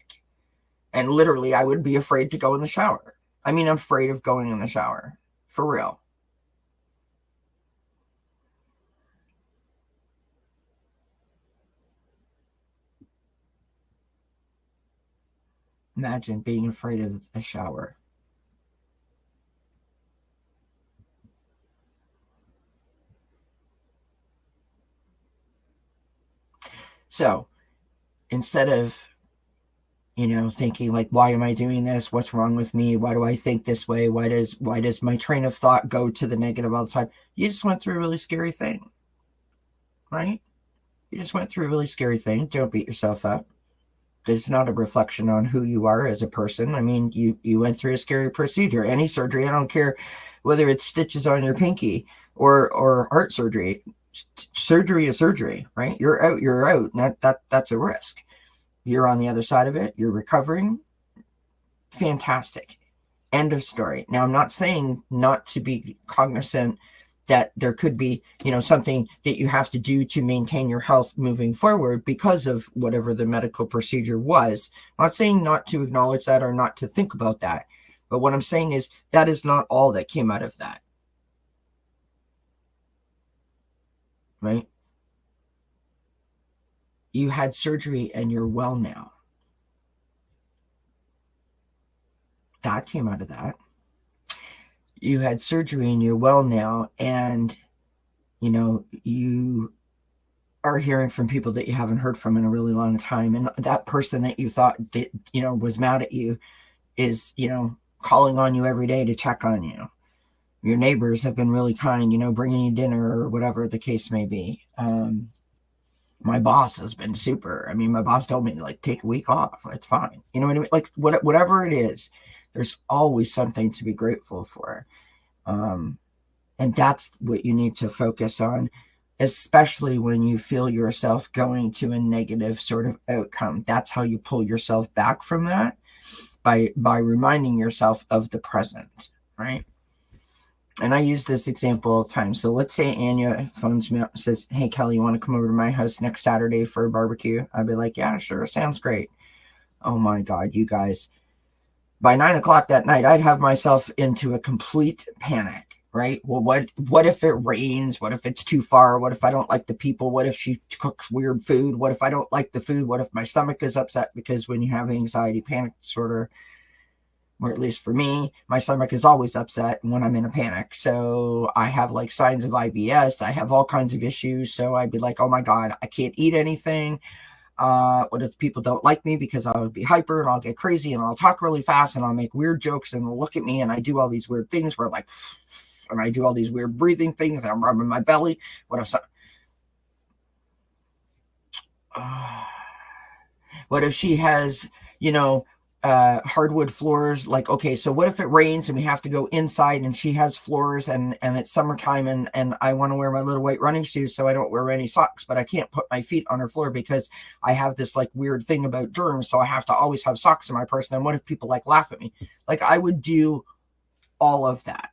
And literally, I would be afraid to go in the shower. I mean, I'm afraid of going in the shower. For real. Imagine being afraid of a shower. So instead of, thinking like, why am I doing this? What's wrong with me? Why do I think this way? Why does my train of thought go to the negative all the time? You just went through a really scary thing, right? You just went through a really scary thing. Don't beat yourself up. It's not a reflection on who you are as a person. I mean, you went through a scary procedure. Any surgery, I don't care whether it's stitches on your pinky or heart surgery. Surgery is surgery, right? You're out, you're out. That's a risk. You're on the other side of it. You're recovering. Fantastic. End of story. Now, I'm not saying not to be cognizant that there could be, something that you have to do to maintain your health moving forward because of whatever the medical procedure was. I'm not saying not to acknowledge that or not to think about that. But what I'm saying is that is not all that came out of that. Right? You had surgery and you're well now. That came out of that. You had surgery and you're well now, and you are hearing from people that you haven't heard from in a really long time, and that person that you thought that was mad at you is calling on you every day to check on you. Your neighbors have been really kind, bringing you dinner or whatever the case may be. My boss has been super. I mean, my boss told me to take a week off. It's fine. You know what I mean? Like whatever it is, there's always something to be grateful for. And that's what you need to focus on, especially when you feel yourself going to a negative sort of outcome. That's how you pull yourself back from that, by reminding yourself of the present, right? And I use this example all the time. So let's say Anya phones me up and says, hey, Kelly, you want to come over to my house next Saturday for a barbecue? I'd be like, yeah, sure. Sounds great. Oh my God, you guys. By 9 o'clock that night, I'd have myself into a complete panic, right? Well, what if it rains? What if it's too far? What if I don't like the people? What if she cooks weird food? What if I don't like the food? What if my stomach is upset? Because when you have anxiety, panic disorder, or at least for me, my stomach is always upset when I'm in a panic. So I have signs of IBS. I have all kinds of issues. So I'd be like, oh my God, I can't eat anything. What if people don't like me because I'll be hyper and I'll get crazy and I'll talk really fast and I'll make weird jokes and they'll look at me and I do all these weird things where and I do all these weird breathing things and I'm rubbing my belly. What if what if she has, hardwood floors? Okay, so what if it rains and we have to go inside and she has floors and it's summertime and I want to wear my little white running shoes so I don't wear any socks, but I can't put my feet on her floor because I have this weird thing about germs, so I have to always have socks in my purse. And what if people laugh at me? I would do all of that,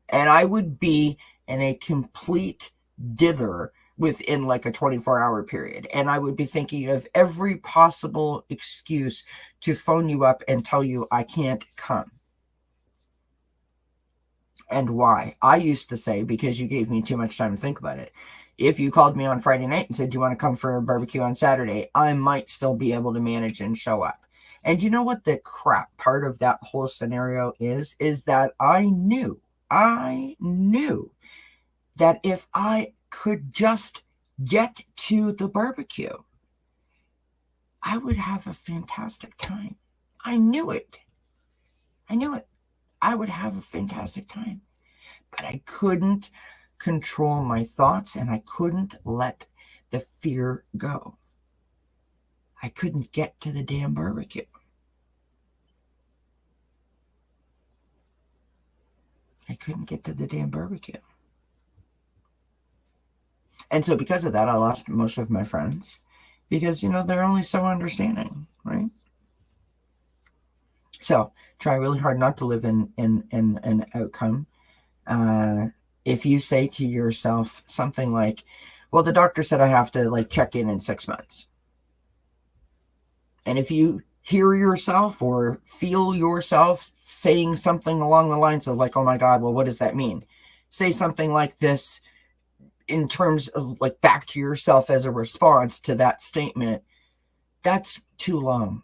and I would be in a complete dither within a 24-hour period. And I would be thinking of every possible excuse to phone you up and tell you I can't come. And why? I used to say, because you gave me too much time to think about it. If you called me on Friday night and said, do you want to come for a barbecue on Saturday? I might still be able to manage and show up. And you know what the crap part of that whole scenario is that I knew that if I could just get to the barbecue, I would have a fantastic time. I knew it. I would have a fantastic time. But I couldn't control my thoughts and I couldn't let the fear go. I couldn't get to the damn barbecue. And so because of that, I lost most of my friends because, they're only so understanding, right? So try really hard not to live in an outcome. If you say to yourself something like, Well, the doctor said I have to like check in 6 months. And if you hear yourself or feel yourself saying something along the lines of like, oh my God, well, what does that mean? Say something like this in terms of like back to yourself as a response to that statement. That's too long.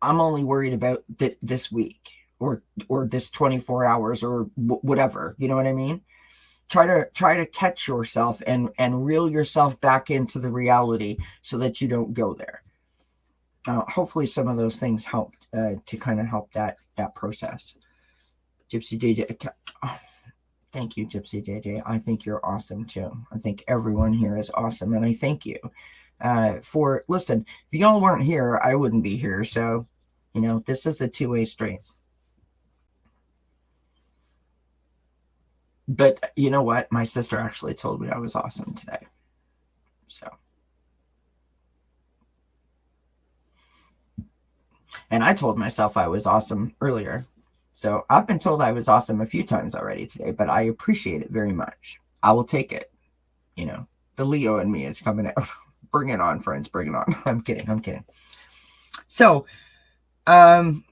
I'm only worried about this week or this 24 hours or whatever. You know what I mean? Try to catch yourself and reel yourself back into the reality so that you don't go there. Hopefully some of those things helped to kind of help that process. Gypsy JJ, oh, thank you, Gypsy JJ. I think you're awesome too. I think everyone here is awesome, and I thank you for listen. If y'all weren't here, I wouldn't be here. So, you know, this is a two-way street. But you know what? My sister actually told me I was awesome today. So. And I told myself I was awesome earlier. So I've been told I was awesome a few times already today, but I appreciate it very much. I will take it. You know, the Leo in me is coming out. Bring it on, friends. Bring it on. I'm kidding. So, I'm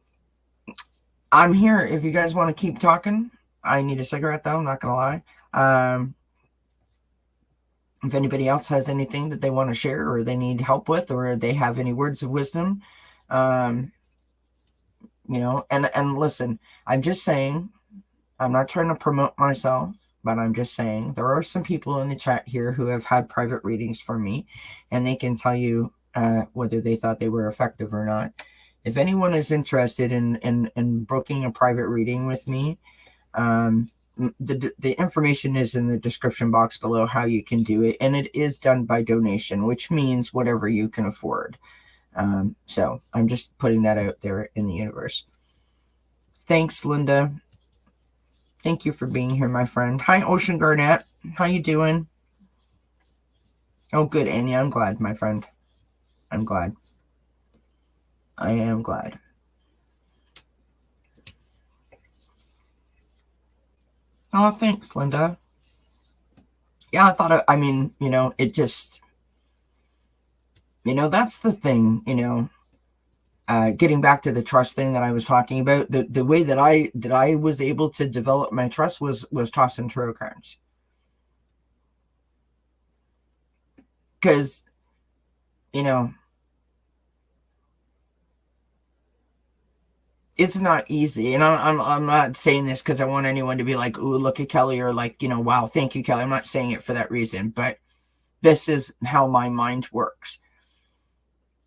here if you guys want to keep talking. I need a cigarette though, I'm not gonna lie. If anybody else has anything that they want to share or they need help with or they have any words of wisdom, you know, and listen, I'm just saying, I'm not trying to promote myself, but I'm just saying there are some people in the chat here who have had private readings from me, and they can tell you whether they thought they were effective or not. If anyone is interested in booking a private reading with me, the information is in the description box below how you can do it, and it is done by donation, which means whatever you can afford. So I'm just putting that out there in the universe. Thanks, Linda. Thank you for being here, my friend. Hi, Ocean Garnett. How you doing? Oh, good, Anya. I'm glad, my friend. I'm glad. I am glad. Oh, thanks, Linda. Yeah, I thought, I mean, you know, it just, you know, that's the thing, you know, getting back to the trust thing that I was talking about, the way that I was able to develop my trust was tossing tarot cards. Because, you know, it's not easy. And I'm not saying this because I want anyone to be like, ooh, look at Kelly, or like, you know, wow, thank you, Kelly. I'm not saying it for that reason, but this is how my mind works.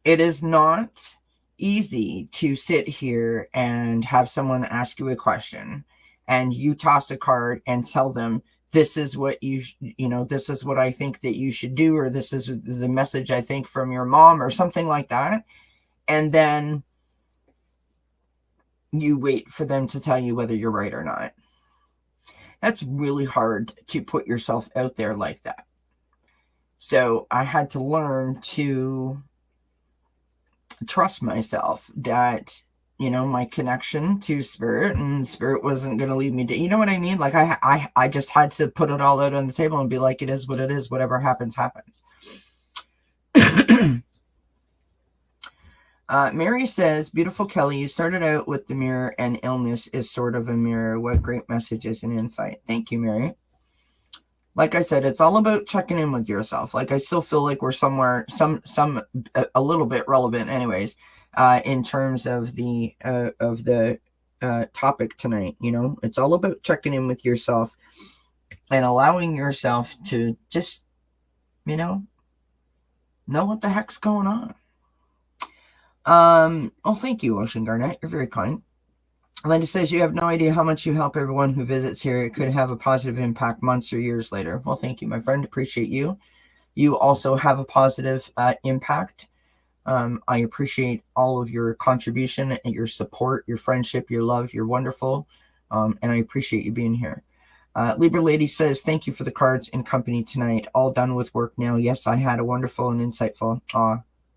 It is not easy to sit here and have someone ask you a question and you toss a card and tell them, this is what you know, this is what I think that you should do, or this is the message I think from your mom, or something like that. And then you wait for them to tell you whether you're right or not. That's really hard to put yourself out there like that. So I had to learn to trust myself that, you know, my connection to spirit, and spirit wasn't going to lead me to, you know what I mean? Like I just had to put it all out on the table and be like, it is what it is. Whatever happens, happens. Mary says, beautiful Kelly, you started out with the mirror, and illness is sort of a mirror. What great messages and insight. Thank you, Mary. Like I said, it's all about checking in with yourself. Like, I still feel like we're somewhere, a little bit relevant anyways, in terms of the topic tonight. You know, it's all about checking in with yourself and allowing yourself to just, you know what the heck's going on. Oh, thank you, Ocean Garnett. You're very kind. Linda says, you have no idea how much you help everyone who visits here. It could have a positive impact months or years later. Well, thank you, my friend. Appreciate you. You also have a positive impact. I appreciate all of your contribution and your support, your friendship, your love. You're wonderful. And I appreciate you being here. Libra Lady says, thank you for the cards and company tonight. All done with work now. Yes, I had a wonderful and insightful.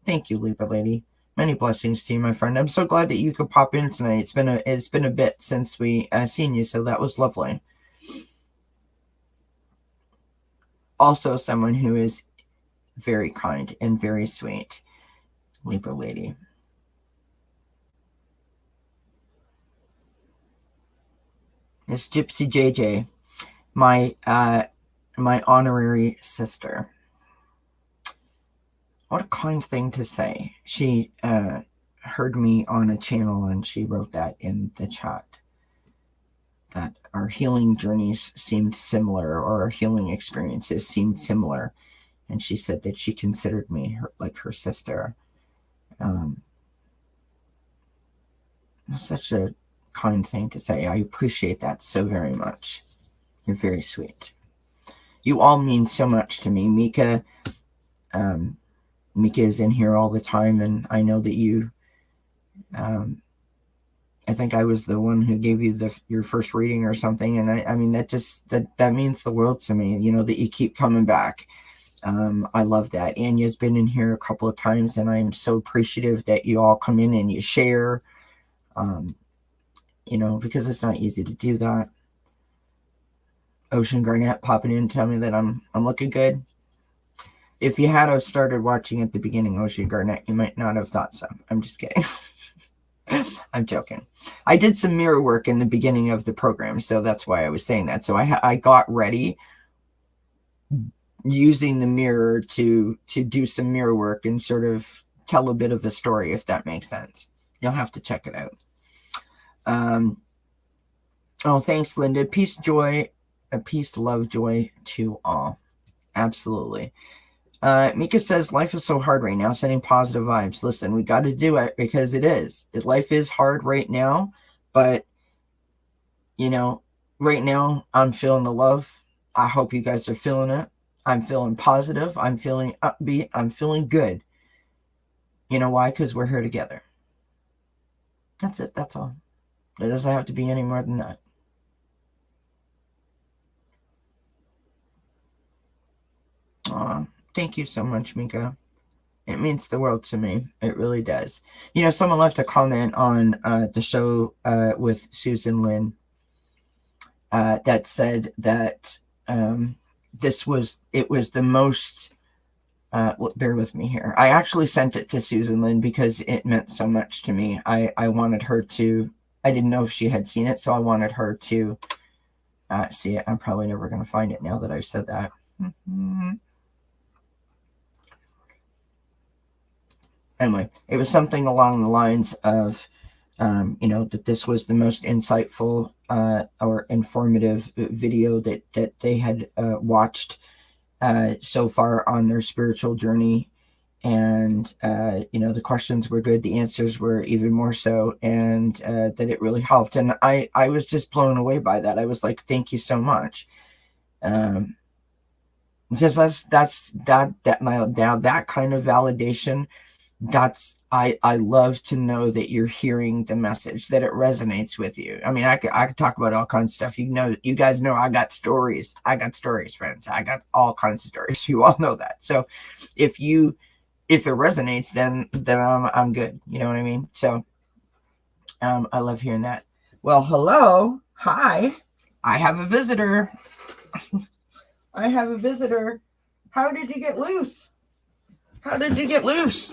Thank you, Libra Lady. Many blessings to you, my friend. I'm so glad that you could pop in tonight. It's been a bit since we seen you, so that was lovely. also someone who is very kind and very sweet. Libra lady. Miss Gypsy JJ, my honorary sister. What a kind thing to say. She heard me on a channel and she wrote that in the chat, that our healing journeys seemed similar, or our healing experiences seemed similar. And she said that she considered me like her sister. Such a kind thing to say. I appreciate that so very much. You're very sweet. You all mean so much to me. Mika is in here all the time, and I know that you, I think I was the one who gave you your first reading or something, and I mean, that means the world to me, you know, that you keep coming back. I love that. Anya's been in here a couple of times, and I'm so appreciative that you all come in and you share, you know, because it's not easy to do that. Ocean Garnett popping in, tell me that I'm looking good. If you had started watching at the beginning, Ocean Garnett, you might not have thought so. I'm just kidding. I'm joking. I did some mirror work in the beginning of the program, so that's why I was saying that. So I got ready using the mirror to do some mirror work and sort of tell a bit of a story, if that makes sense. You'll have to check it out. Oh, thanks, Linda. Peace, joy, peace, love, joy to all. Absolutely. Mika says, life is so hard right now, sending positive vibes. Listen, we got to do it because it is. Life is hard right now, but, you know, right now I'm feeling the love. I hope you guys are feeling it. I'm feeling positive. I'm feeling upbeat. I'm feeling good. You know why? Because we're here together. That's it. That's all. There doesn't have to be any more than that. Aw, thank you so much, Mika. It means the world to me. It really does. You know, someone left a comment on the show with Susan Lynn that said that it was the most, bear with me here. I actually sent it to Susan Lynn because it meant so much to me. I wanted her to, I didn't know if she had seen it, so I wanted her to see it. I'm probably never going to find it now that I've said that. Anyway, it was something along the lines of, you know, that this was the most insightful or informative video that they had watched so far on their spiritual journey. And, you know, the questions were good. The answers were even more so, and that it really helped. And I was just blown away by that. I was like, thank you so much. Because that's now that kind of validation, I love to know that you're hearing the message, that it resonates with you. I mean, I could talk about all kinds of stuff. You guys know I got stories. I got stories, friends. I got all kinds of stories. You all know that. So if it resonates, then I'm good. You know what I mean? So I love hearing that. Well, hello. Hi. I have a visitor. I have a visitor. How did you get loose? How did you get loose?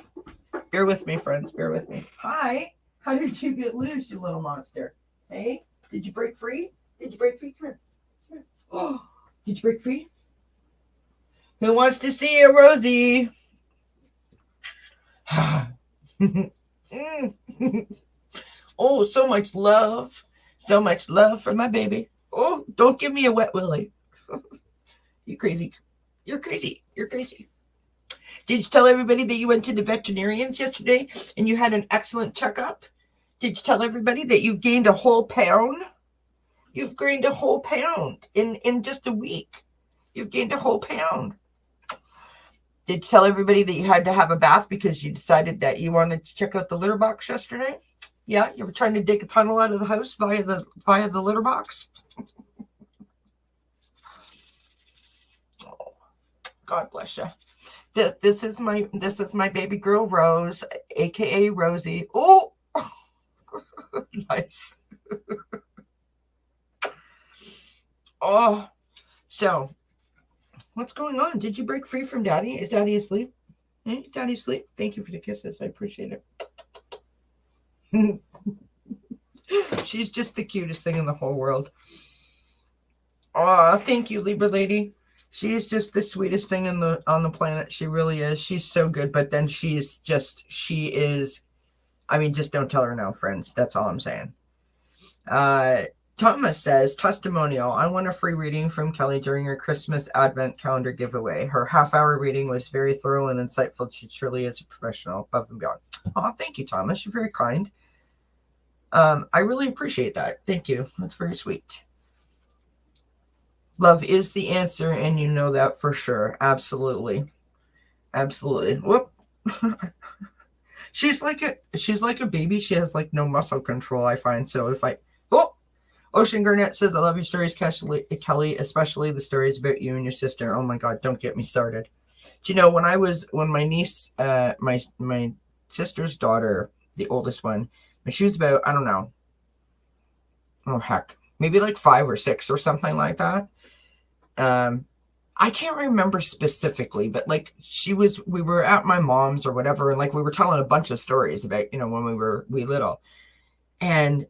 Bear with me, friends. Bear with me. Hi. How did you get loose, you little monster? Hey, did you break free? Did you break free? Come here. Come here. Oh, did you break free? Who wants to see a Rosie? Oh, so much love. So much love for my baby. Oh, don't give me a wet willy. You crazy. You're crazy. You're crazy. Did you tell everybody that you went to the veterinarians yesterday and you had an excellent checkup? Did you tell everybody that you've gained a whole pound? You've gained a whole pound in just a week. You've gained a whole pound. Did you tell everybody that you had to have a bath because you decided that you wanted to check out the litter box yesterday? Yeah, you were trying to dig a tunnel out of the house via the litter box. Oh, God bless you. This is my baby girl Rose, aka Rosie. Oh, nice. Oh, so What's going on? Did you break free from Daddy? Is Daddy asleep? Hey, Daddy asleep? Thank you for the kisses. I appreciate it. She's just the cutest thing in the whole world. Aw, thank you, Libra lady. She is just the sweetest thing on the planet. She really is. She's so good, but then she is. I mean, just don't tell her no, friends. That's all I'm saying. Thomas says, testimonial. I won a free reading from Kelly during her Christmas Advent calendar giveaway. Her half-hour reading was very thorough and insightful. She truly is a professional, above and beyond. Oh, thank you, Thomas. You're very kind. I really appreciate that. Thank you. That's very sweet. Love is the answer, and you know that for sure. Absolutely. Absolutely. Whoop. She's like a baby. She has like no muscle control, I find. So if I Ocean Garnett says, I love your stories, Kelly, especially the stories about you and your sister. Oh my God, don't get me started. Do you know, when my niece, my sister's daughter, the oldest one, when she was about, I don't know, oh heck, maybe like 5 or 6 or something like that. I can't remember specifically, but like we were at my mom's or whatever, and like we were telling a bunch of stories about, when we were little. And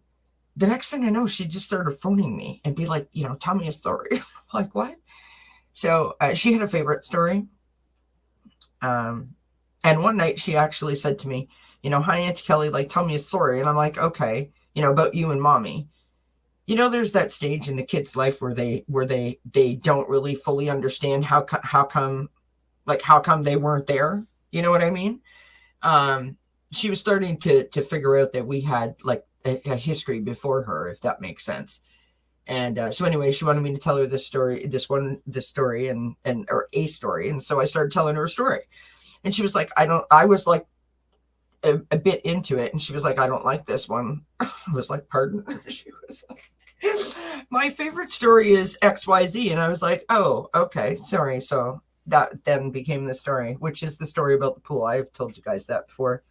the next thing I know, she just started phoning me and be like, tell me a story. Like, what? So she had a favorite story. And one night she actually said to me, hi, Auntie Kelly, like, tell me a story. And I'm like, okay, about you and mommy. There's that stage in the kid's life where they don't really fully understand how come they weren't there. You know what I mean? She was starting to figure out that we had like a history before her, if that makes sense. And so anyway, she wanted me to tell her this story, or a story. And so I started telling her a story, and she was like, I was like a bit into it. And she was like, I don't like this one. I was like, pardon? She was like, my favorite story is XYZ. And I was like, oh, okay, sorry. So that then became the story, which is the story about the pool. I've told you guys that before.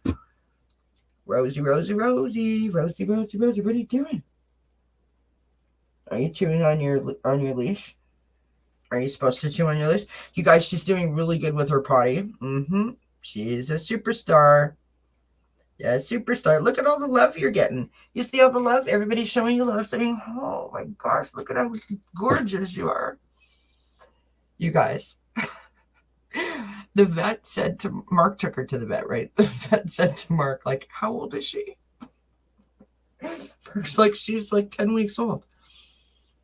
Rosie, Rosie, Rosie, Rosie, Rosie, Rosie, what are you doing? Are you chewing on your leash? Are you supposed to chew on your leash? You guys, she's doing really good with her potty. Mm-hmm. She's a superstar. Yeah, superstar. Look at all the love you're getting. You see all the love? Everybody's showing you love, saying, oh my gosh, look at how gorgeous you are. You guys. The vet said to Mark, took her to the vet, right? The vet said to Mark, like, how old is she? Mark's like, she's like 10 weeks old.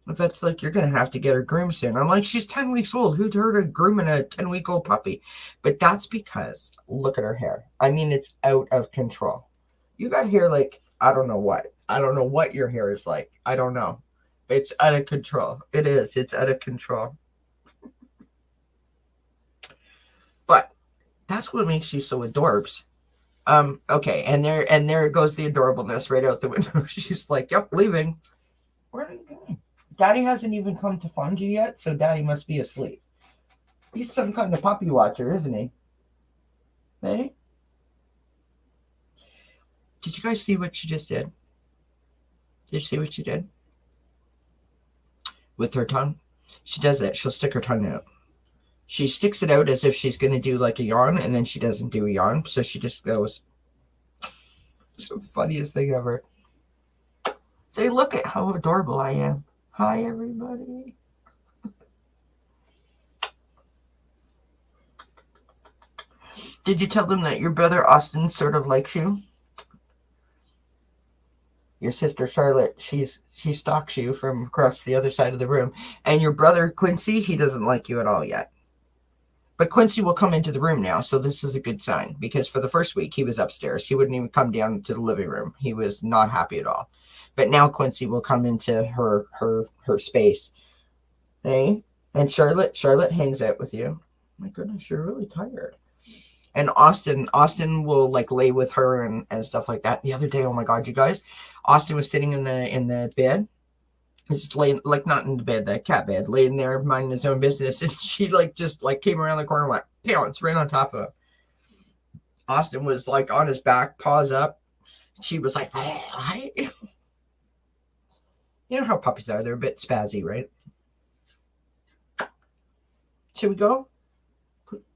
The vet's like, you're going to have to get her groomed soon. I'm like, she's 10 weeks old. Who'd heard of grooming a 10-week-old puppy? But that's because, look at her hair. I mean, it's out of control. You got hair like, I don't know what. I don't know what your hair is like. I don't know. It's out of control. It is. It's out of control. But that's what makes you so adorbs. Okay, and there goes the adorableness right out the window. She's like, yep, leaving. Where are you going? Daddy hasn't even come to find you yet, so Daddy must be asleep. He's some kind of puppy watcher, isn't he? Hey? Did you guys see what she just did? Did you see what she did? With her tongue? She does that. She'll stick her tongue out. She sticks it out as if she's going to do like a yawn, and then she doesn't do a yawn, so she just goes. It's the funniest thing ever. Say, look at how adorable I am. Hi, everybody. Did you tell them that your brother Austin sort of likes you? Your sister Charlotte, she stalks you from across the other side of the room. And your brother Quincy, he doesn't like you at all yet. But Quincy will come into the room now, so this is a good sign. Because for the first week, he was upstairs. He wouldn't even come down to the living room. He was not happy at all. But now Quincy will come into her space. Hey? And Charlotte hangs out with you. My goodness, you're really tired. And Austin will like lay with her and stuff like that. The other day, oh my God, you guys, Austin was sitting in the bed. Just laying, like, not in the bed, the cat bed, laying there minding his own business, and she like just like came around the corner and went pounce right on top of him. Austin was like on his back, paws up. She was like, hi. You know how puppies are, they're a bit spazzy, right? Should we go?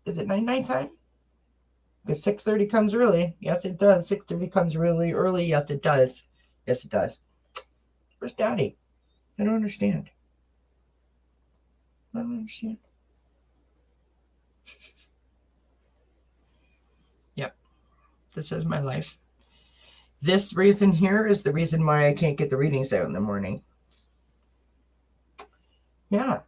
Is it night time? Because 6:30 comes early. Yes, it does. 6:30 comes really early. Yes, it does. Yes, it does. Where's Daddy? I don't understand. I don't understand. Yep. This is my life. This reason here is the reason why I can't get the readings out in the morning. Yeah.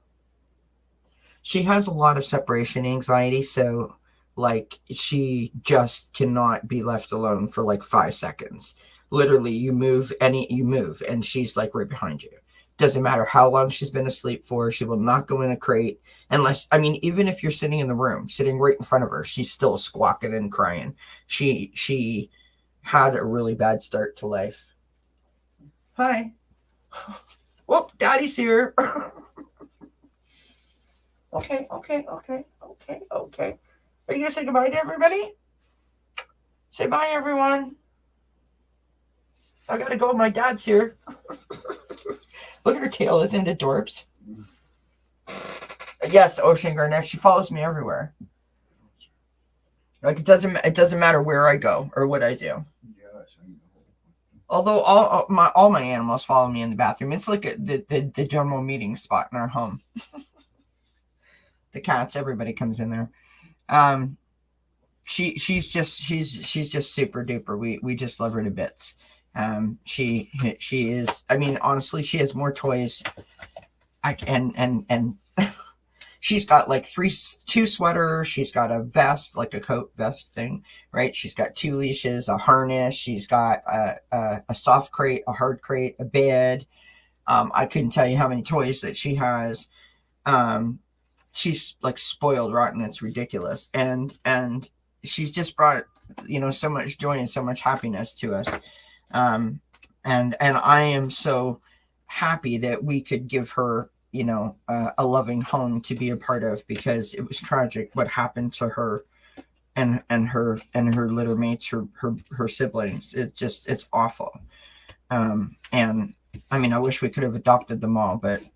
She has a lot of separation anxiety, so like she just cannot be left alone for like 5 seconds. Literally, you move and she's like right behind you. Doesn't matter how long she's been asleep for, she will not go in a crate unless, I mean, even if you're sitting in the room, sitting right in front of her, she's still squawking and crying. She had a really bad start to life. Hi. Whoop, Daddy's here. Okay. Are you gonna say goodbye to everybody? Say bye, everyone. I gotta go. My dad's here. Look at her tail, isn't it adorbs? Yes, Ocean Garnet. She follows me everywhere. Like it doesn't matter where I go or what I do. Although all my animals follow me in the bathroom. It's like the general meeting spot in our home. The cats, everybody comes in there. She's just super duper. We just love her to bits. She is, I mean, honestly, she has more toys. And she's got like two sweaters. She's got a vest, like a coat vest thing, right? She's got 2 leashes, a harness. She's got a soft crate, a hard crate, a bed. I couldn't tell you how many toys that she has. She's like spoiled rotten. It's ridiculous. And she's just brought, so much joy and so much happiness to us. And I am so happy that we could give her, a loving home to be a part of, because it was tragic what happened to her and her litter mates, her siblings. It's awful. And I mean, I wish we could have adopted them all, but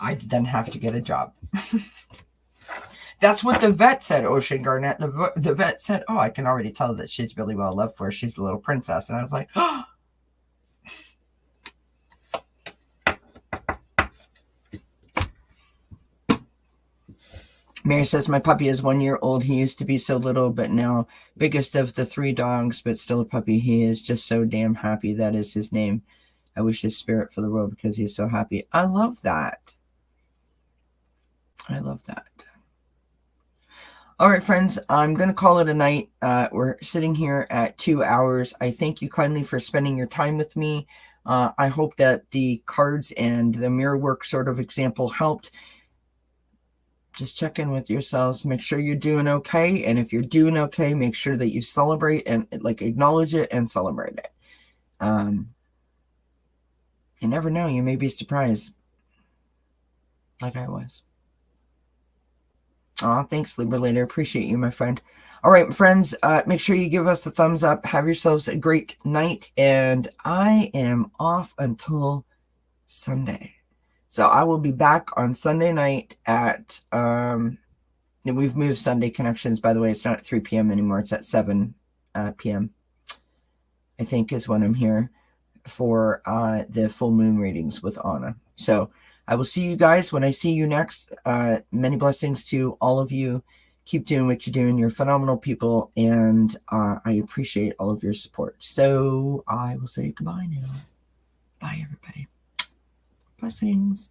I then have to get a job. That's what the vet said, Ocean Garnet. The vet said, "Oh, I can already tell that she's really well loved for. She's the little princess." And I was like, "Oh." Mary says, my puppy is 1 year old. He used to be so little, but now biggest of the 3 dogs, but still a puppy. He is just so damn happy. That is his name. I wish his spirit for the world because he's so happy. I love that. I love that. All right, friends, I'm going to call it a night. We're sitting here at 2 hours. I thank you kindly for spending your time with me. I hope that the cards and the mirror work sort of example helped. Just check in with yourselves. Make sure you're doing okay. And if you're doing okay, make sure that you celebrate and acknowledge it and celebrate it. You never know. You may be surprised. Like I was. Aw, thanks, Libra Later. Appreciate you, my friend. All right, friends, make sure you give us a thumbs up. Have yourselves a great night. And I am off until Sunday. So I will be back on Sunday night at, we've moved Sunday Connections, by the way. It's not at 3 p.m. anymore. It's at 7 p.m. I think is when I'm here for the full moon readings with Anna. So I will see you guys when I see you next. Many blessings to all of you. Keep doing what you're doing. You're phenomenal people, and I appreciate all of your support. So I will say goodbye now. Bye, everybody. Blessings.